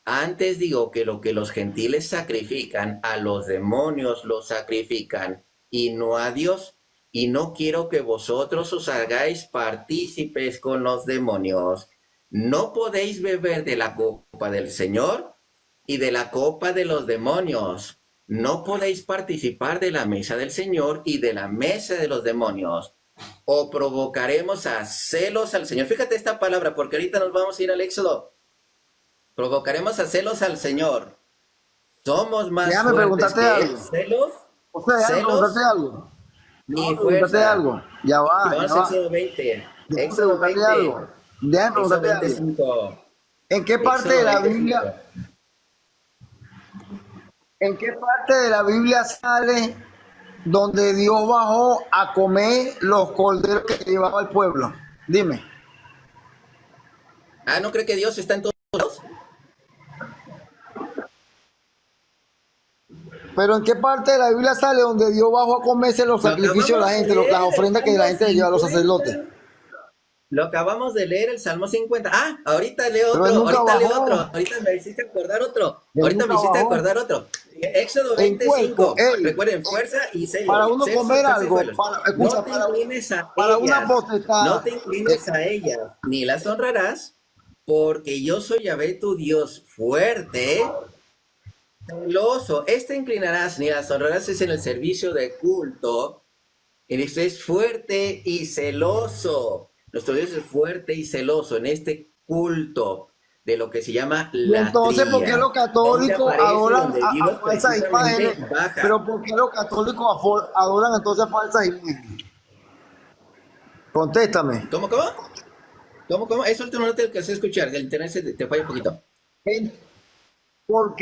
[SPEAKER 3] Antes digo que lo que los gentiles sacrifican, a los demonios lo sacrifican y no a Dios. Y no quiero que vosotros os hagáis partícipes con los demonios. No podéis beber de la copa del Señor y de la copa de los demonios. No podéis participar de la mesa del Señor y de la mesa de los demonios. O provocaremos a celos al Señor. Fíjate esta palabra, porque ahorita nos vamos a ir al Éxodo. Provocaremos a celos al Señor. Somos más
[SPEAKER 2] Déjame
[SPEAKER 3] fuertes
[SPEAKER 2] preguntarte
[SPEAKER 3] que Él.
[SPEAKER 2] algo.
[SPEAKER 3] ¿Celos?
[SPEAKER 2] O sea, déjame
[SPEAKER 3] ¿Celos?
[SPEAKER 2] preguntarte algo.
[SPEAKER 3] Ni
[SPEAKER 2] Déjame preguntarte
[SPEAKER 3] fuerza.
[SPEAKER 2] algo. Ya va,
[SPEAKER 3] Vamos
[SPEAKER 2] ya
[SPEAKER 3] a
[SPEAKER 2] va.
[SPEAKER 3] Éxodo 20.
[SPEAKER 2] Déjame
[SPEAKER 3] Éxodo
[SPEAKER 2] preguntarte
[SPEAKER 3] 20.
[SPEAKER 2] algo. Déjame
[SPEAKER 3] Éxodo
[SPEAKER 2] preguntarte algo.
[SPEAKER 3] 25.
[SPEAKER 2] ¿En qué parte de
[SPEAKER 3] Éxodo
[SPEAKER 2] la
[SPEAKER 3] 25.
[SPEAKER 2] Biblia, en qué parte de la Biblia sale donde Dios bajó a comer los corderos que llevaba el pueblo? Dime.
[SPEAKER 3] Ah, ¿no cree que Dios está en todos lados?
[SPEAKER 2] Pero ¿en qué parte de la Biblia sale donde Dios bajó a comerse los
[SPEAKER 3] Lo
[SPEAKER 2] sacrificios de la
[SPEAKER 3] acabamos de
[SPEAKER 2] gente,
[SPEAKER 3] leer,
[SPEAKER 2] las
[SPEAKER 3] el
[SPEAKER 2] ofrendas que la
[SPEAKER 3] Salmo
[SPEAKER 2] gente lleva a los sacerdotes?
[SPEAKER 3] 50. Lo acabamos de leer, el Salmo 50. Ah, ahorita leo
[SPEAKER 2] Pero él
[SPEAKER 3] otro,
[SPEAKER 2] nunca
[SPEAKER 3] ahorita leo
[SPEAKER 2] bajó.
[SPEAKER 3] otro. Ahorita me hiciste acordar otro.
[SPEAKER 2] Él
[SPEAKER 3] Ahorita
[SPEAKER 2] nunca
[SPEAKER 3] me hiciste
[SPEAKER 2] bajó.
[SPEAKER 3] acordar otro. Éxodo
[SPEAKER 2] En cuerpo,
[SPEAKER 3] 25.
[SPEAKER 2] ey,
[SPEAKER 3] Recuerden, fuerza y
[SPEAKER 2] para
[SPEAKER 3] celos.
[SPEAKER 2] uno
[SPEAKER 3] Celos,
[SPEAKER 2] comer
[SPEAKER 3] fuerza y
[SPEAKER 2] algo,
[SPEAKER 3] celos.
[SPEAKER 2] escucha,
[SPEAKER 3] No te inclines a
[SPEAKER 2] para una
[SPEAKER 3] ellas. No
[SPEAKER 2] potestad,
[SPEAKER 3] te inclines a ellas, ni las honrarás, porque yo soy Yahvé tu Dios fuerte, celoso. Inclinarás ni las honrarás es en el servicio de culto. Y esto es fuerte y celoso. Nuestro Dios es fuerte y celoso en este culto de lo que se llama
[SPEAKER 2] y entonces, ¿por qué
[SPEAKER 3] latría,
[SPEAKER 2] los
[SPEAKER 3] donde
[SPEAKER 2] católicos
[SPEAKER 3] aparece,
[SPEAKER 2] adoran
[SPEAKER 3] donde
[SPEAKER 2] a
[SPEAKER 3] Dios
[SPEAKER 2] falsas
[SPEAKER 3] precisamente
[SPEAKER 2] imágenes?
[SPEAKER 3] baja.
[SPEAKER 2] Pero ¿por qué los católicos adoran entonces a falsas imágenes? Contéstame.
[SPEAKER 3] ¿Cómo? Eso último no te alcancé a escuchar, el internet te falla un poquito.
[SPEAKER 2] ¿Por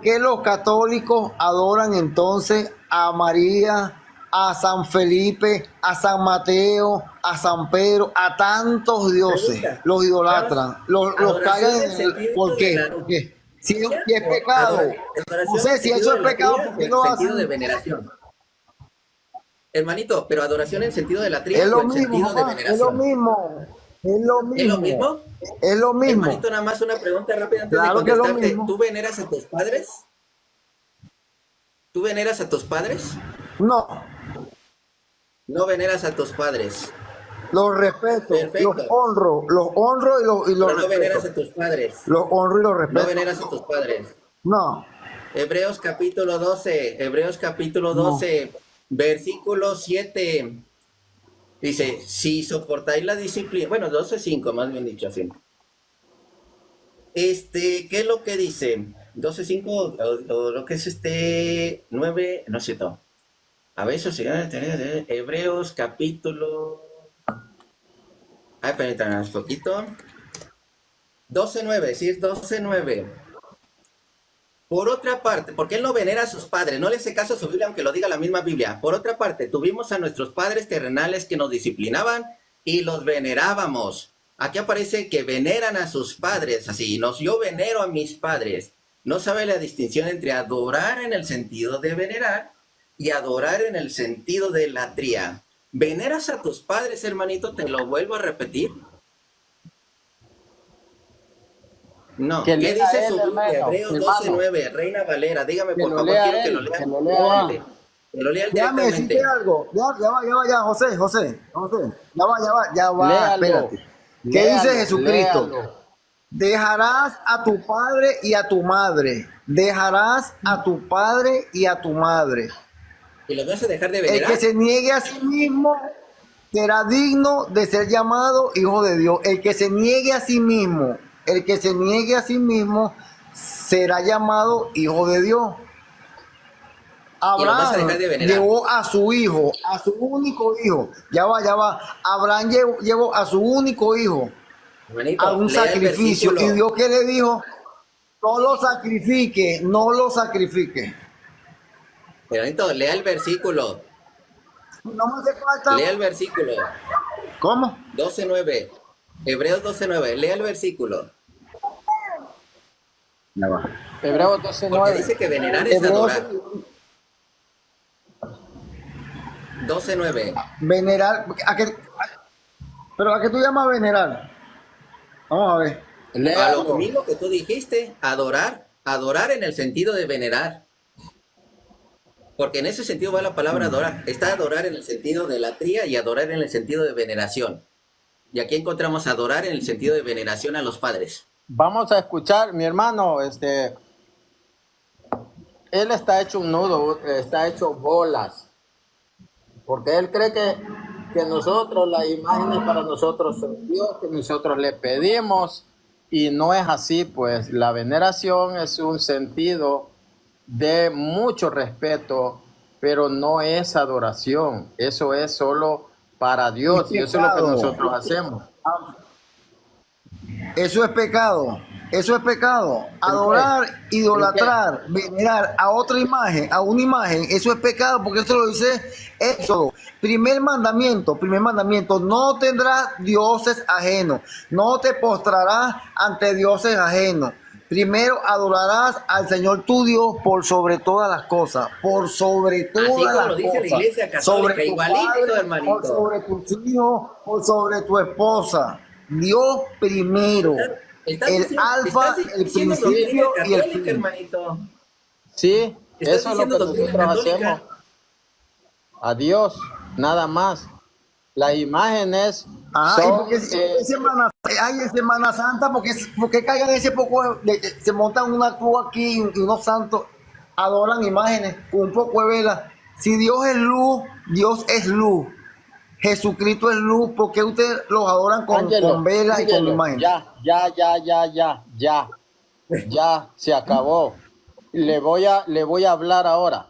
[SPEAKER 2] qué los católicos adoran entonces a María, a San Felipe, a San Mateo, a San Pedro, a tantos dioses?
[SPEAKER 3] Pregunta.
[SPEAKER 2] Los idolatran, los
[SPEAKER 3] Adoración
[SPEAKER 2] cagan
[SPEAKER 3] en el sentido
[SPEAKER 2] ¿por
[SPEAKER 3] de
[SPEAKER 2] qué?
[SPEAKER 3] la
[SPEAKER 2] ¿Por qué? Si es
[SPEAKER 3] o
[SPEAKER 2] pecado,
[SPEAKER 3] adoración
[SPEAKER 2] no sé
[SPEAKER 3] en
[SPEAKER 2] si
[SPEAKER 3] sentido
[SPEAKER 2] eso
[SPEAKER 3] de
[SPEAKER 2] es pecado,
[SPEAKER 3] latría
[SPEAKER 2] ¿por
[SPEAKER 3] o
[SPEAKER 2] qué
[SPEAKER 3] en
[SPEAKER 2] lo
[SPEAKER 3] sentido de
[SPEAKER 2] hacen?
[SPEAKER 3] veneración. Hermanito, pero adoración en sentido de latría
[SPEAKER 2] Es
[SPEAKER 3] o
[SPEAKER 2] lo
[SPEAKER 3] en
[SPEAKER 2] mismo,
[SPEAKER 3] sentido de
[SPEAKER 2] papá, es lo
[SPEAKER 3] veneración.
[SPEAKER 2] mismo, es lo
[SPEAKER 3] ¿Es lo
[SPEAKER 2] mismo,
[SPEAKER 3] mismo?
[SPEAKER 2] es lo mismo.
[SPEAKER 3] Hermanito, nada más una pregunta rápida antes de
[SPEAKER 2] Claro que es lo
[SPEAKER 3] contestarte.
[SPEAKER 2] mismo.
[SPEAKER 3] ¿Tú veneras a tus padres? ¿Tú veneras a tus padres?
[SPEAKER 2] No,
[SPEAKER 3] No veneras a tus padres.
[SPEAKER 2] los respeto,
[SPEAKER 3] Perfecto.
[SPEAKER 2] los honro y los
[SPEAKER 3] Pero no veneras
[SPEAKER 2] respeto.
[SPEAKER 3] a tus padres.
[SPEAKER 2] Los honro y los
[SPEAKER 3] No
[SPEAKER 2] respeto.
[SPEAKER 3] veneras a tus padres.
[SPEAKER 2] No,
[SPEAKER 3] Hebreos capítulo 12. Hebreos capítulo
[SPEAKER 2] no.
[SPEAKER 3] 12. Versículo 7. Dice, si soportáis la disciplina. Bueno, 12:5, más bien dicho así. ¿Qué es lo que dice? 12:5 o lo que es 9, no es cierto. A ver, eso sí, Hebreos capítulo. Ay, permítanme un poquito. 12:9, sí, es 12:9. Por otra parte, porque él no venera a sus padres, no le hace caso a su Biblia, aunque lo diga la misma Biblia. Por otra parte, tuvimos a nuestros padres terrenales que nos disciplinaban y los venerábamos. Aquí aparece que veneran a sus padres, así, yo venero a mis padres. No sabe la distinción entre adorar en el sentido de venerar y adorar en el sentido de latría. ¿Veneras a tus padres, hermanito? Te lo vuelvo a repetir. No,
[SPEAKER 1] Que
[SPEAKER 3] ¿qué
[SPEAKER 1] lea
[SPEAKER 3] dice
[SPEAKER 1] él,
[SPEAKER 3] su Biblia?
[SPEAKER 1] hermano,
[SPEAKER 3] Hebreos
[SPEAKER 1] hermano,
[SPEAKER 3] 12:9, Reina Valera, dígame
[SPEAKER 1] que
[SPEAKER 3] por
[SPEAKER 1] lo
[SPEAKER 3] favor, quiero
[SPEAKER 1] lea
[SPEAKER 3] que lo
[SPEAKER 1] él,
[SPEAKER 3] lea
[SPEAKER 1] que lo lea él.
[SPEAKER 3] directamente. Que lo lea él
[SPEAKER 2] Déjame decirte
[SPEAKER 3] directamente.
[SPEAKER 2] algo. Ya, José, ya va,
[SPEAKER 1] Léalo,
[SPEAKER 2] espérate. ¿Qué dice
[SPEAKER 1] léalo,
[SPEAKER 2] Jesucristo?
[SPEAKER 1] léalo.
[SPEAKER 2] Dejarás a tu padre y a tu madre. Dejarás a tu padre y a tu madre.
[SPEAKER 3] ¿Y los vas a dejar de
[SPEAKER 2] El que
[SPEAKER 3] venerar?
[SPEAKER 2] se niegue a sí mismo será digno de ser llamado hijo de Dios. El que se niegue a sí mismo, el que se niegue a sí mismo será llamado hijo de Dios.
[SPEAKER 3] ¿Y los vas a dejar
[SPEAKER 2] Abraham
[SPEAKER 3] de venerar?
[SPEAKER 2] llevó a su hijo, a su único hijo. Ya va. Abraham llevó a su único hijo a
[SPEAKER 3] Hermanito,
[SPEAKER 2] un
[SPEAKER 3] lea el
[SPEAKER 2] sacrificio. Y
[SPEAKER 3] versículo.
[SPEAKER 2] Dios que le dijo, no lo sacrifique, no lo sacrifique.
[SPEAKER 3] Hermanito, lea el versículo.
[SPEAKER 2] No me hace
[SPEAKER 3] Lea el
[SPEAKER 2] falta.
[SPEAKER 3] versículo.
[SPEAKER 2] ¿Cómo?
[SPEAKER 3] 12:9. Hebreos 12:9. Lea el versículo.
[SPEAKER 2] Ya va.
[SPEAKER 1] Hebreos
[SPEAKER 3] Porque
[SPEAKER 1] 12:9.
[SPEAKER 3] dice que venerar es
[SPEAKER 2] Hebreos,
[SPEAKER 3] adorar. 12:9.
[SPEAKER 2] venerar. ¿Pero a qué tú llamas venerar? Vamos a ver.
[SPEAKER 3] A lo
[SPEAKER 1] Léalo.
[SPEAKER 3] mismo que tú dijiste, adorar. Adorar en el sentido de venerar. Porque en ese sentido va la palabra adorar. Está adorar en el sentido de latría y adorar en el sentido de veneración. Y aquí encontramos adorar en el sentido de veneración a los padres.
[SPEAKER 1] Vamos a escuchar, mi hermano, él está hecho un nudo, está hecho bolas, porque él cree que nosotros, las imágenes para nosotros son Dios, que nosotros le pedimos, y no es así, pues la veneración es un sentido de mucho respeto, pero no es adoración, eso es solo para
[SPEAKER 2] Es
[SPEAKER 1] Dios, y eso es lo que
[SPEAKER 2] pecado.
[SPEAKER 1] nosotros hacemos.
[SPEAKER 2] Eso es pecado. Eso es pecado.
[SPEAKER 1] ¿En qué?
[SPEAKER 2] Adorar,
[SPEAKER 1] ¿En qué?
[SPEAKER 2] idolatrar, venerar a otra imagen, a una imagen, eso es pecado porque eso lo dice Éxodo. Primer mandamiento, no tendrás dioses ajenos, no te postrarás ante dioses ajenos. Primero adorarás al Señor tu Dios por sobre todas las cosas, por sobre
[SPEAKER 3] Así
[SPEAKER 2] todas
[SPEAKER 3] como lo
[SPEAKER 2] las
[SPEAKER 3] dice la
[SPEAKER 2] cosas,
[SPEAKER 3] iglesia
[SPEAKER 2] sobre
[SPEAKER 3] católica,
[SPEAKER 2] tu
[SPEAKER 3] igualito,
[SPEAKER 2] padre, por
[SPEAKER 3] hermanito.
[SPEAKER 2] sobre tus hijos, por sobre tu esposa. Dios primero,
[SPEAKER 3] Estás
[SPEAKER 2] el
[SPEAKER 3] diciendo,
[SPEAKER 2] alfa, el
[SPEAKER 3] diciendo doctrina
[SPEAKER 2] principio y el
[SPEAKER 3] católica,
[SPEAKER 2] fin.
[SPEAKER 3] hermanito.
[SPEAKER 1] Sí,
[SPEAKER 3] Estás
[SPEAKER 1] eso es lo
[SPEAKER 3] diciendo
[SPEAKER 1] que
[SPEAKER 3] doctrina
[SPEAKER 1] nosotros hacemos.
[SPEAKER 3] católica.
[SPEAKER 1] A Dios, nada más. Las imágenes
[SPEAKER 2] Ah, y
[SPEAKER 1] son,
[SPEAKER 2] porque hay Semana Santa, porque caigan ese poco, se montan una cruz aquí y unos santos adoran imágenes con un poco de vela. Si Dios es luz, Dios es luz. Jesucristo es luz, ¿por qué ustedes los adoran con
[SPEAKER 1] Ángelo,
[SPEAKER 2] velas y con
[SPEAKER 1] Ángelo,
[SPEAKER 2] imágenes?
[SPEAKER 1] ya, se acabó. Le voy a hablar ahora.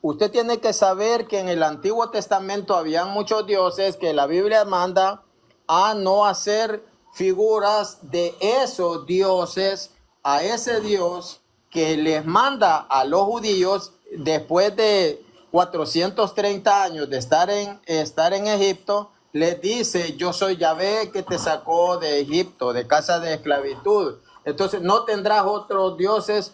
[SPEAKER 1] Usted tiene que saber que en el Antiguo Testamento había muchos dioses que la Biblia manda a no hacer figuras de esos dioses a ese Dios que les manda a los judíos después de 430 años de estar en Egipto, les dice: yo soy Yahvé que te sacó de Egipto, de casa de esclavitud. Entonces no tendrás otros dioses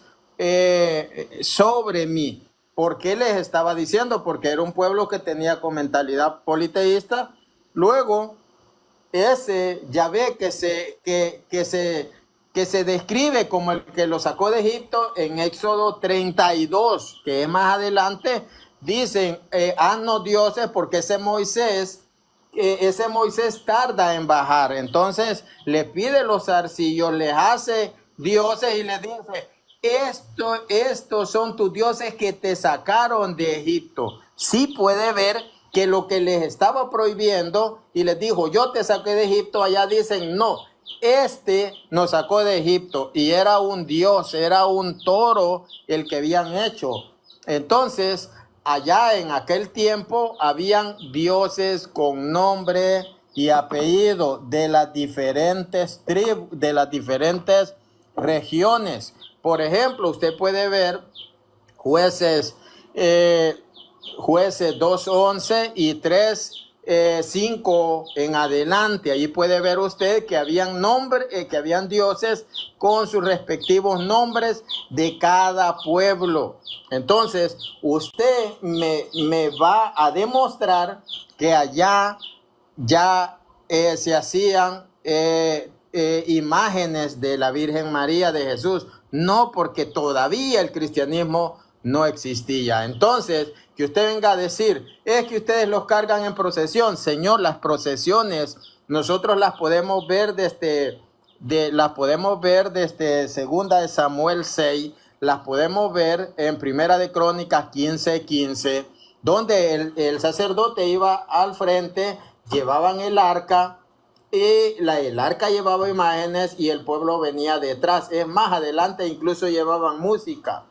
[SPEAKER 1] sobre mí. ¿Por qué les estaba diciendo? Porque era un pueblo que tenía con mentalidad politeísta. Luego, ese Yahvé que se describe como el que lo sacó de Egipto en Éxodo 32, que es más adelante, dicen, haznos dioses, porque ese Moisés tarda en bajar. Entonces le pide los zarcillos, les hace dioses y les dice, estos son tus dioses que te sacaron de Egipto. Sí puede ver que lo que les estaba prohibiendo y les dijo, yo te saqué de Egipto, allá dicen, no, este nos sacó de Egipto y era un dios, era un toro el que habían hecho. Entonces, allá en aquel tiempo habían dioses con nombre y apellido de las diferentes tribus, de las diferentes regiones. Por ejemplo, usted puede ver jueces, jueces 2:11 y 3:5 en adelante. Allí puede ver usted que habían que habían dioses con sus respectivos nombres de cada pueblo. Entonces, usted me va a demostrar que allá ya se hacían imágenes de la Virgen María, de Jesús. No, porque todavía el cristianismo no existía. Entonces, que usted venga a decir, es que ustedes los cargan en procesión. Señor, las procesiones nosotros las podemos ver desde segunda de Samuel 6, las podemos ver en primera de Crónicas 15:15, donde el sacerdote iba al frente, llevaban el arca, y el arca llevaba imágenes y el pueblo venía detrás. Es más, adelante incluso llevaban música.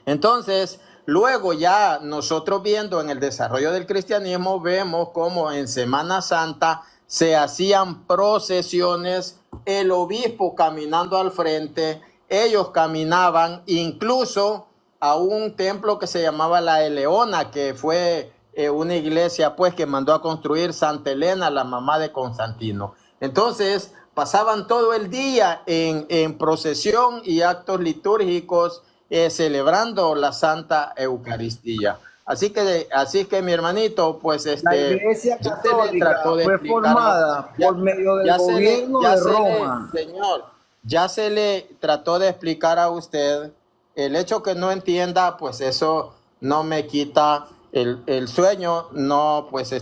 [SPEAKER 1] Entonces, luego ya nosotros viendo en el desarrollo del cristianismo, vemos como en Semana Santa se hacían procesiones, el obispo caminando al frente, ellos caminaban incluso a un templo que se llamaba La Eleona, que fue una iglesia pues que mandó a construir Santa Elena, la mamá de Constantino. Entonces pasaban todo el día en procesión y actos litúrgicos, celebrando la Santa Eucaristía. Así que mi hermanito, pues
[SPEAKER 2] La Iglesia
[SPEAKER 1] ya se le trató
[SPEAKER 2] Católica
[SPEAKER 1] de
[SPEAKER 2] fue
[SPEAKER 1] explicar,
[SPEAKER 2] formada por medio del gobierno de Roma.
[SPEAKER 1] señor, ya se le trató de explicar a usted. El hecho que no entienda, pues eso no me quita el sueño, no, pues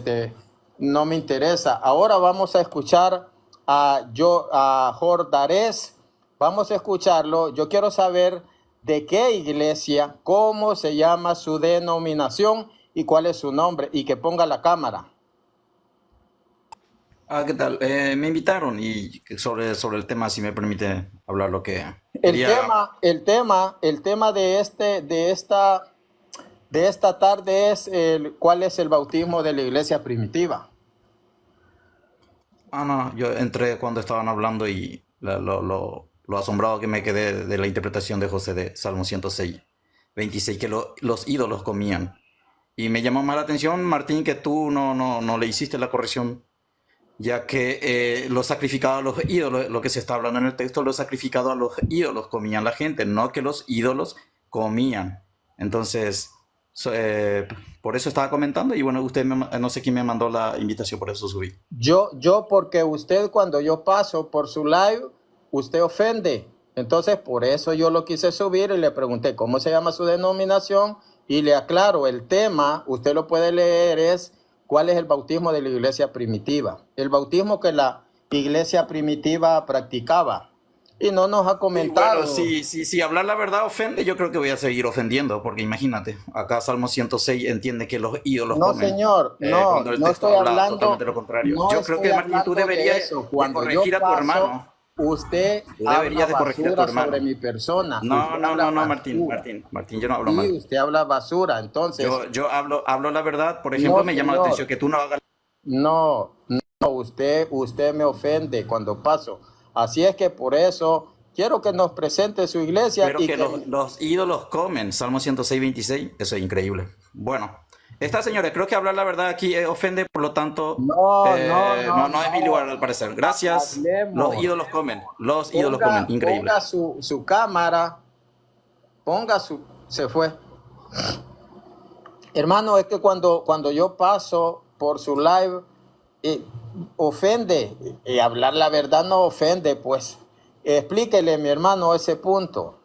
[SPEAKER 1] no me interesa. Ahora vamos a escuchar a Jordares, vamos a escucharlo. Yo quiero saber de qué iglesia, cómo se llama su denominación y cuál es su nombre, y que ponga la cámara.
[SPEAKER 4] ¿Qué tal? Me invitaron y sobre el tema, si me permite hablar lo que
[SPEAKER 1] El tema de esta tarde es cuál es el bautismo de la iglesia primitiva.
[SPEAKER 4] No, yo entré cuando estaban hablando y lo asombrado que me quedé de la interpretación de José de Salmo 106:26, que los ídolos comían. Y me llamó más la atención, Martín, que tú no le hiciste la corrección, ya que lo sacrificado a los ídolos, lo que se está hablando en el texto, lo sacrificado a los ídolos comían la gente, no que los ídolos comían. Entonces, por eso estaba comentando, y bueno, usted no sé quién me mandó la invitación, por eso subí.
[SPEAKER 1] Yo porque usted, cuando yo paso por su live, usted ofende. Entonces, por eso yo lo quise subir y le pregunté cómo se llama su denominación, y le aclaro, el tema, usted lo puede leer, es cuál es el bautismo de la iglesia primitiva, el bautismo que la iglesia primitiva practicaba. Y no nos ha comentado.
[SPEAKER 4] Bueno, si hablar la verdad ofende, yo creo que voy a seguir ofendiendo, porque imagínate, acá Salmo 106 entiende que los ídolos
[SPEAKER 1] no,
[SPEAKER 4] comen.
[SPEAKER 1] Señor, no estoy hablando.
[SPEAKER 4] Totalmente lo contrario.
[SPEAKER 1] No,
[SPEAKER 4] yo creo que, Martín, tú deberías de corregir a tu hermano.
[SPEAKER 1] Usted
[SPEAKER 4] deberías de corregir a tu hermano
[SPEAKER 1] sobre mi persona.
[SPEAKER 4] No, Martín, yo no hablo mal.
[SPEAKER 1] Sí, usted habla basura, entonces.
[SPEAKER 4] Yo hablo la verdad. Por ejemplo, me llama la atención que tú no hagas.
[SPEAKER 1] No, usted me ofende cuando paso. Así es que por eso quiero que nos presente su iglesia.
[SPEAKER 4] Pero que los ídolos comen, Salmo 106:26, eso es increíble. Bueno, esta señora, creo que hablar la verdad aquí ofende, por lo tanto, no es mi lugar al parecer. Gracias. Hablemos. Los ídolos comen, increíble.
[SPEAKER 1] Ponga su cámara, se fue. Hermano, es que cuando yo paso por su live, ofende, y hablar la verdad no ofende, pues. Explíquele, mi hermano, ese punto.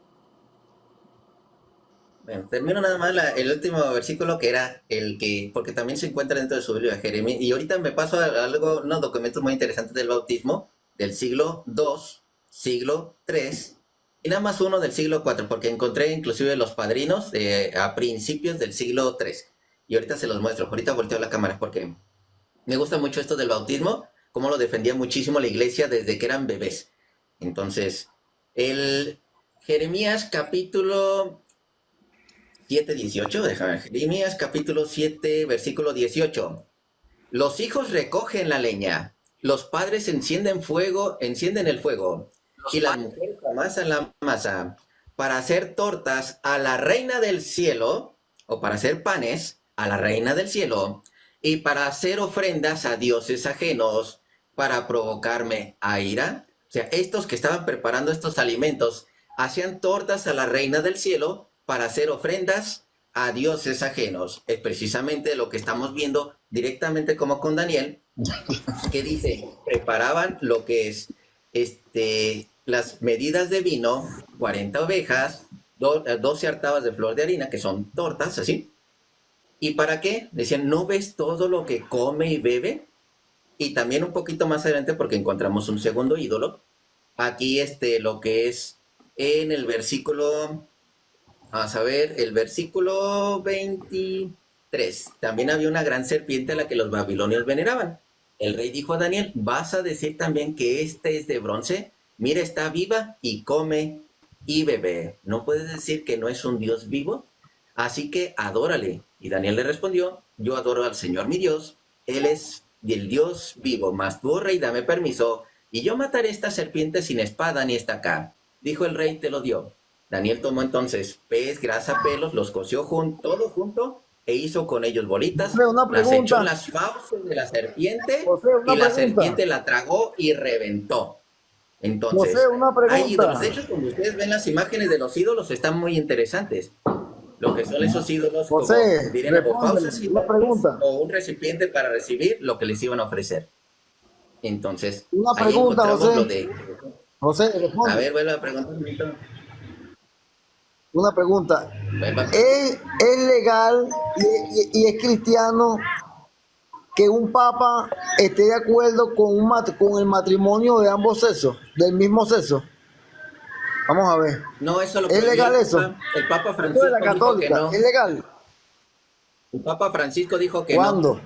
[SPEAKER 3] Bueno, termino nada más el último versículo que era el que, porque también se encuentra dentro de su Biblia, Jeremías, y ahorita me paso a algo, unos documentos muy interesantes del bautismo, del siglo II, siglo III, y nada más uno del siglo IV, porque encontré inclusive los padrinos a principios del siglo III, y ahorita se los muestro, ahorita volteo la cámara, porque me gusta mucho esto del bautismo, cómo lo defendía muchísimo la iglesia desde que eran bebés. Entonces, el Jeremías capítulo 7:18, déjame ver. Jeremías capítulo 7, versículo 18. Los hijos recogen la leña, los padres encienden el fuego, y las mujeres amasan la masa para hacer tortas a la reina del cielo, o para hacer panes a la reina del cielo, y para hacer ofrendas a dioses ajenos, para provocarme a ira. O sea, estos que estaban preparando estos alimentos hacían tortas a la reina del cielo para hacer ofrendas a dioses ajenos. Es precisamente lo que estamos viendo directamente como con Daniel, que dice, preparaban lo que es las medidas de vino, 40 ovejas, 12 artabas de flor de harina, que son tortas, así. ¿Y para qué? Decían, ¿no ves todo lo que come y bebe? Y también un poquito más adelante, porque encontramos un segundo ídolo, aquí lo que es en el versículo... Vamos a ver, el versículo 23. También había una gran serpiente a la que los babilonios veneraban. El rey dijo a Daniel, ¿vas a decir también que este es de bronce? Mira, está viva y come y bebe. ¿No puedes decir que no es un Dios vivo? Así que adórale. Y Daniel le respondió, yo adoro al Señor mi Dios. Él es el Dios vivo. Mas tú, oh rey, dame permiso, y yo mataré esta serpiente sin espada ni estaca. Dijo el rey, te lo dio. Daniel tomó entonces pez, grasa, pelos, los coció todo junto e hizo con ellos bolitas, las echó en las fauces de la serpiente y la serpiente la tragó y reventó. Entonces, hay ídolos. De hecho, como ustedes ven las imágenes de los ídolos, están muy interesantes. Lo que son esos ídolos, como dirían, fauces o un recipiente para recibir lo que les iban a ofrecer. Entonces, ahí encontramos lo de... A ver, vuelve a preguntar un poquito.
[SPEAKER 2] Una pregunta. ¿Es legal y es cristiano que un papa esté de acuerdo con el matrimonio de ambos sexos, del mismo sexo? Vamos a ver.
[SPEAKER 3] No, eso lo
[SPEAKER 2] ¿Es legal eso?
[SPEAKER 3] El Papa Francisco
[SPEAKER 2] la católica,
[SPEAKER 3] dijo que no.
[SPEAKER 2] ¿es legal?
[SPEAKER 3] El Papa Francisco dijo que
[SPEAKER 2] ¿Cuándo?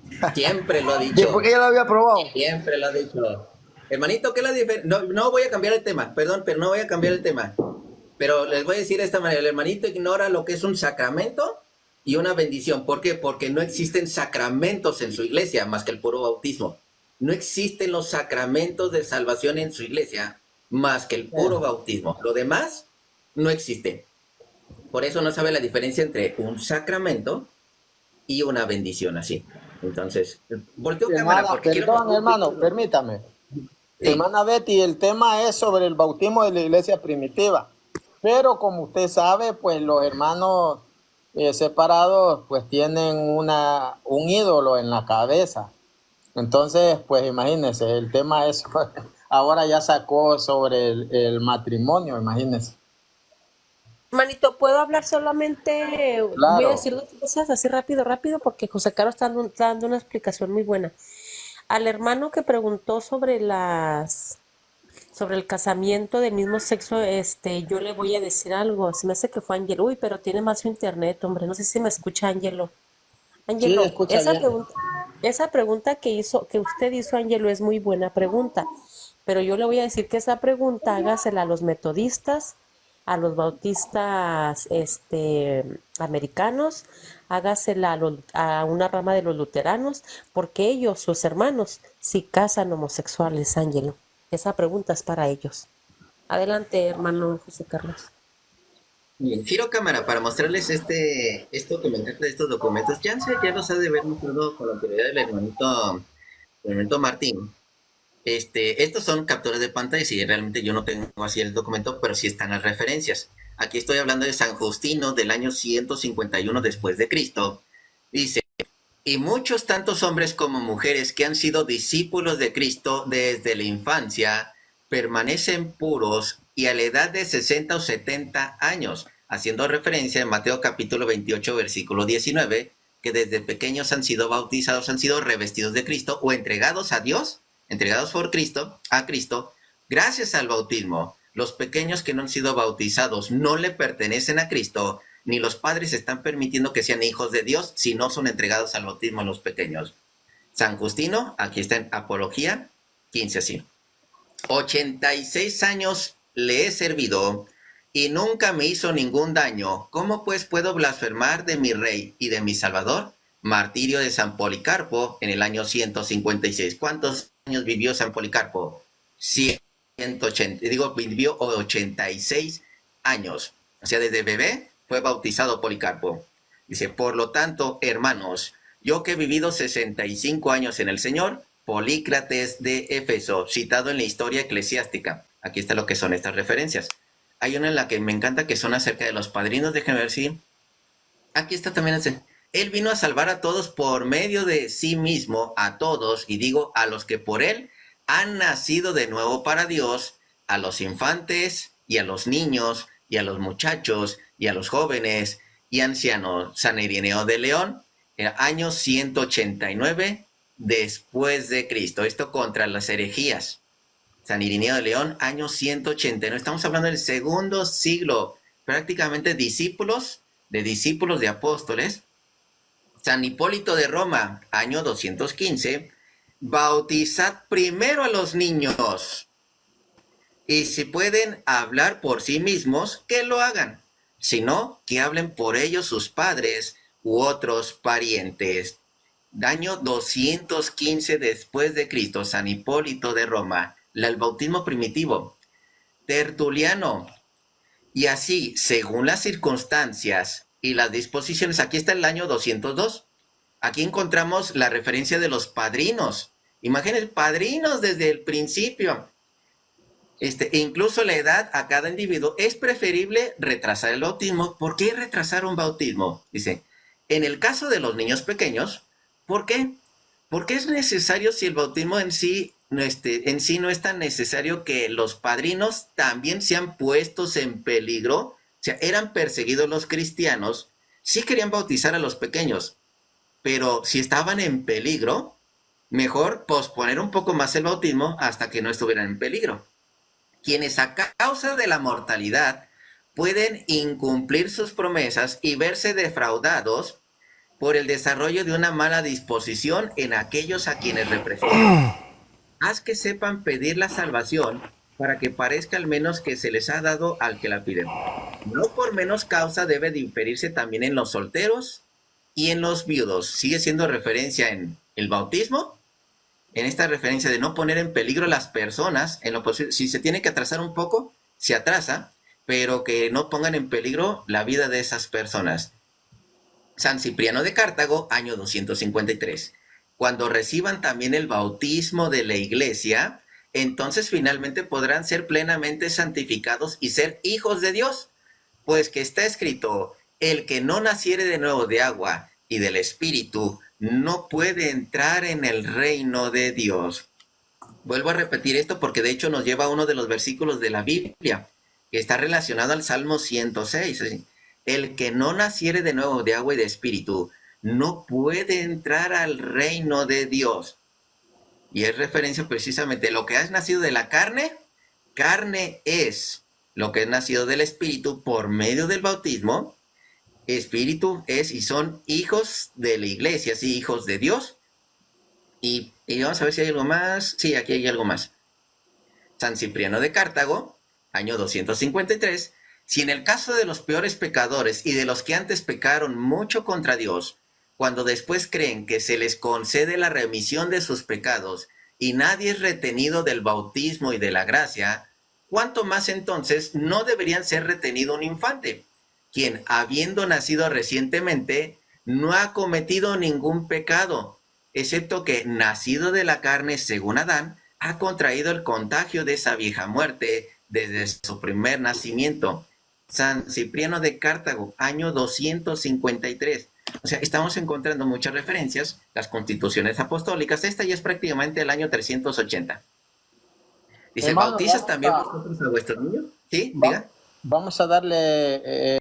[SPEAKER 3] no. Siempre lo ha dicho.
[SPEAKER 2] Después que ya lo había probado.
[SPEAKER 3] Siempre lo ha dicho. Hermanito, ¿qué es la diferencia? No voy a cambiar el tema, perdón, pero no voy a cambiar el tema. Pero les voy a decir de esta manera, el hermanito ignora lo que es un sacramento y una bendición. ¿Por qué? Porque no existen sacramentos en su iglesia más que el puro bautismo. No existen los sacramentos de salvación en su iglesia más que el puro bautismo. Lo demás no existe. Por eso no sabe la diferencia entre un sacramento y una bendición así. Entonces, volteo cámara porque
[SPEAKER 1] perdón, hermano, permítame. Sí. Hermana Betty, el tema es sobre el bautismo de la iglesia primitiva. Pero como usted sabe, pues los hermanos separados pues tienen un ídolo en la cabeza. Entonces, pues imagínense, el tema es, ahora ya sacó sobre el matrimonio, imagínense.
[SPEAKER 5] Manito, ¿puedo hablar solamente?
[SPEAKER 1] Claro.
[SPEAKER 5] Voy a decir dos cosas así rápido, porque José Carlos está dando una explicación muy buena. Al hermano que preguntó sobre el casamiento del mismo sexo, yo le voy a decir algo. Se me hace que fue Ángelo. Uy, pero tiene más su internet, hombre. No sé si me escucha Ángelo. Ángelo,
[SPEAKER 1] sí, escucha
[SPEAKER 5] esa pregunta que usted hizo, Ángelo, es muy buena pregunta. Pero yo le voy a decir que esa pregunta hágasela a los metodistas, a los bautistas americanos, hágasela a una rama de los luteranos, porque ellos, sus hermanos, sí casan homosexuales, Ángelo. Esa pregunta es para ellos. Adelante, hermano José Carlos.
[SPEAKER 3] Bien, giro cámara para mostrarles esto que me encanta de estos documentos. Ya los ha de ver mostrado con la autoridad del hermanito Martín. Estos son capturas de pantalla y realmente yo no tengo así el documento, pero sí están las referencias. Aquí estoy hablando de San Justino del año 151 después de Cristo. Dice, y muchos tantos hombres como mujeres que han sido discípulos de Cristo desde la infancia permanecen puros y a la edad de 60 o 70 años, haciendo referencia en Mateo capítulo 28, versículo 19, que desde pequeños han sido bautizados, han sido revestidos de Cristo o entregados a Dios, entregados por Cristo, a Cristo, gracias al bautismo. Los pequeños que no han sido bautizados no le pertenecen a Cristo, ni los padres están permitiendo que sean hijos de Dios si no son entregados al bautismo a los pequeños. San Justino, aquí está en Apología 15 así. 86 años le he servido y nunca me hizo ningún daño. ¿Cómo pues puedo blasfemar de mi rey y de mi salvador? Martirio de San Policarpo en el año 156. ¿Cuántos años vivió San Policarpo? 180, vivió 86 años. O sea, desde bebé fue bautizado Policarpo. Dice, por lo tanto, hermanos, yo que he vivido 65 años en el Señor, Polícrates de Éfeso, citado en la historia eclesiástica. Aquí está lo que son estas referencias. Hay una en la que me encanta que son acerca de los padrinos. Déjenme ver si... Aquí está también. Él vino a salvar a todos por medio de sí mismo, a todos, y digo a los que por él han nacido de nuevo para Dios, a los infantes y a los niños y a los muchachos y a los jóvenes y ancianos. San Ireneo de León, año 189 después de Cristo. Esto contra las herejías. San Ireneo de León, año 189. Estamos hablando del segundo siglo. Prácticamente discípulos de apóstoles. San Hipólito de Roma, año 215. Bautizad primero a los niños. Y si pueden hablar por sí mismos, que lo hagan. Si no, que hablen por ellos sus padres u otros parientes. Año 215 después de Cristo, San Hipólito de Roma, el bautismo primitivo. Tertuliano. Y así, según las circunstancias y las disposiciones, aquí está el año 202. Aquí encontramos la referencia de los padrinos. Imagínense, padrinos desde el principio. Incluso la edad a cada individuo es preferible retrasar el bautismo. ¿Por qué retrasar un bautismo? Dice, en el caso de los niños pequeños, ¿por qué? Porque es necesario, si el bautismo en sí no es tan necesario, que los padrinos también sean puestos en peligro. O sea, eran perseguidos los cristianos, sí querían bautizar a los pequeños, pero si estaban en peligro, mejor posponer un poco más el bautismo hasta que no estuvieran en peligro. Quienes a causa de la mortalidad pueden incumplir sus promesas y verse defraudados por el desarrollo de una mala disposición en aquellos a quienes representan. Haz que sepan pedir la salvación para que parezca al menos que se les ha dado al que la pide. No por menos causa debe diferirse también en los solteros y en los viudos. Sigue siendo referencia en el bautismo, en esta referencia de no poner en peligro a las personas, en lo posible. Si se tiene que atrasar un poco, se atrasa, pero que no pongan en peligro la vida de esas personas. San Cipriano de Cartago, año 253. Cuando reciban también el bautismo de la iglesia, entonces finalmente podrán ser plenamente santificados y ser hijos de Dios, pues que está escrito, el que no naciere de nuevo de agua y del Espíritu no puede entrar en el reino de Dios. Vuelvo a repetir esto porque de hecho nos lleva a uno de los versículos de la Biblia, que está relacionado al Salmo 106. El que no naciere de nuevo de agua y de Espíritu no puede entrar al reino de Dios. Y es referencia precisamente, lo que has nacido de la carne, carne es. Lo que es nacido del Espíritu por medio del bautismo, Espíritu es y son hijos de la iglesia, sí, hijos de Dios. Y vamos a ver si hay algo más. Sí, aquí hay algo más. San Cipriano de Cartago, año 253. Si en el caso de los peores pecadores y de los que antes pecaron mucho contra Dios, cuando después creen que se les concede la remisión de sus pecados y nadie es retenido del bautismo y de la gracia, ¿cuánto más entonces no deberían ser retenido un infante, quien, habiendo nacido recientemente, no ha cometido ningún pecado, excepto que, nacido de la carne según Adán, ha contraído el contagio de esa vieja muerte desde su primer nacimiento? San Cipriano de Cartago, año 253. O sea, estamos encontrando muchas referencias, las constituciones apostólicas. Esta ya es prácticamente el año 380. Dice,
[SPEAKER 1] Hermano,
[SPEAKER 3] ¿bautizas también vosotros a vuestros niños? Sí, diga.
[SPEAKER 1] vamos a darle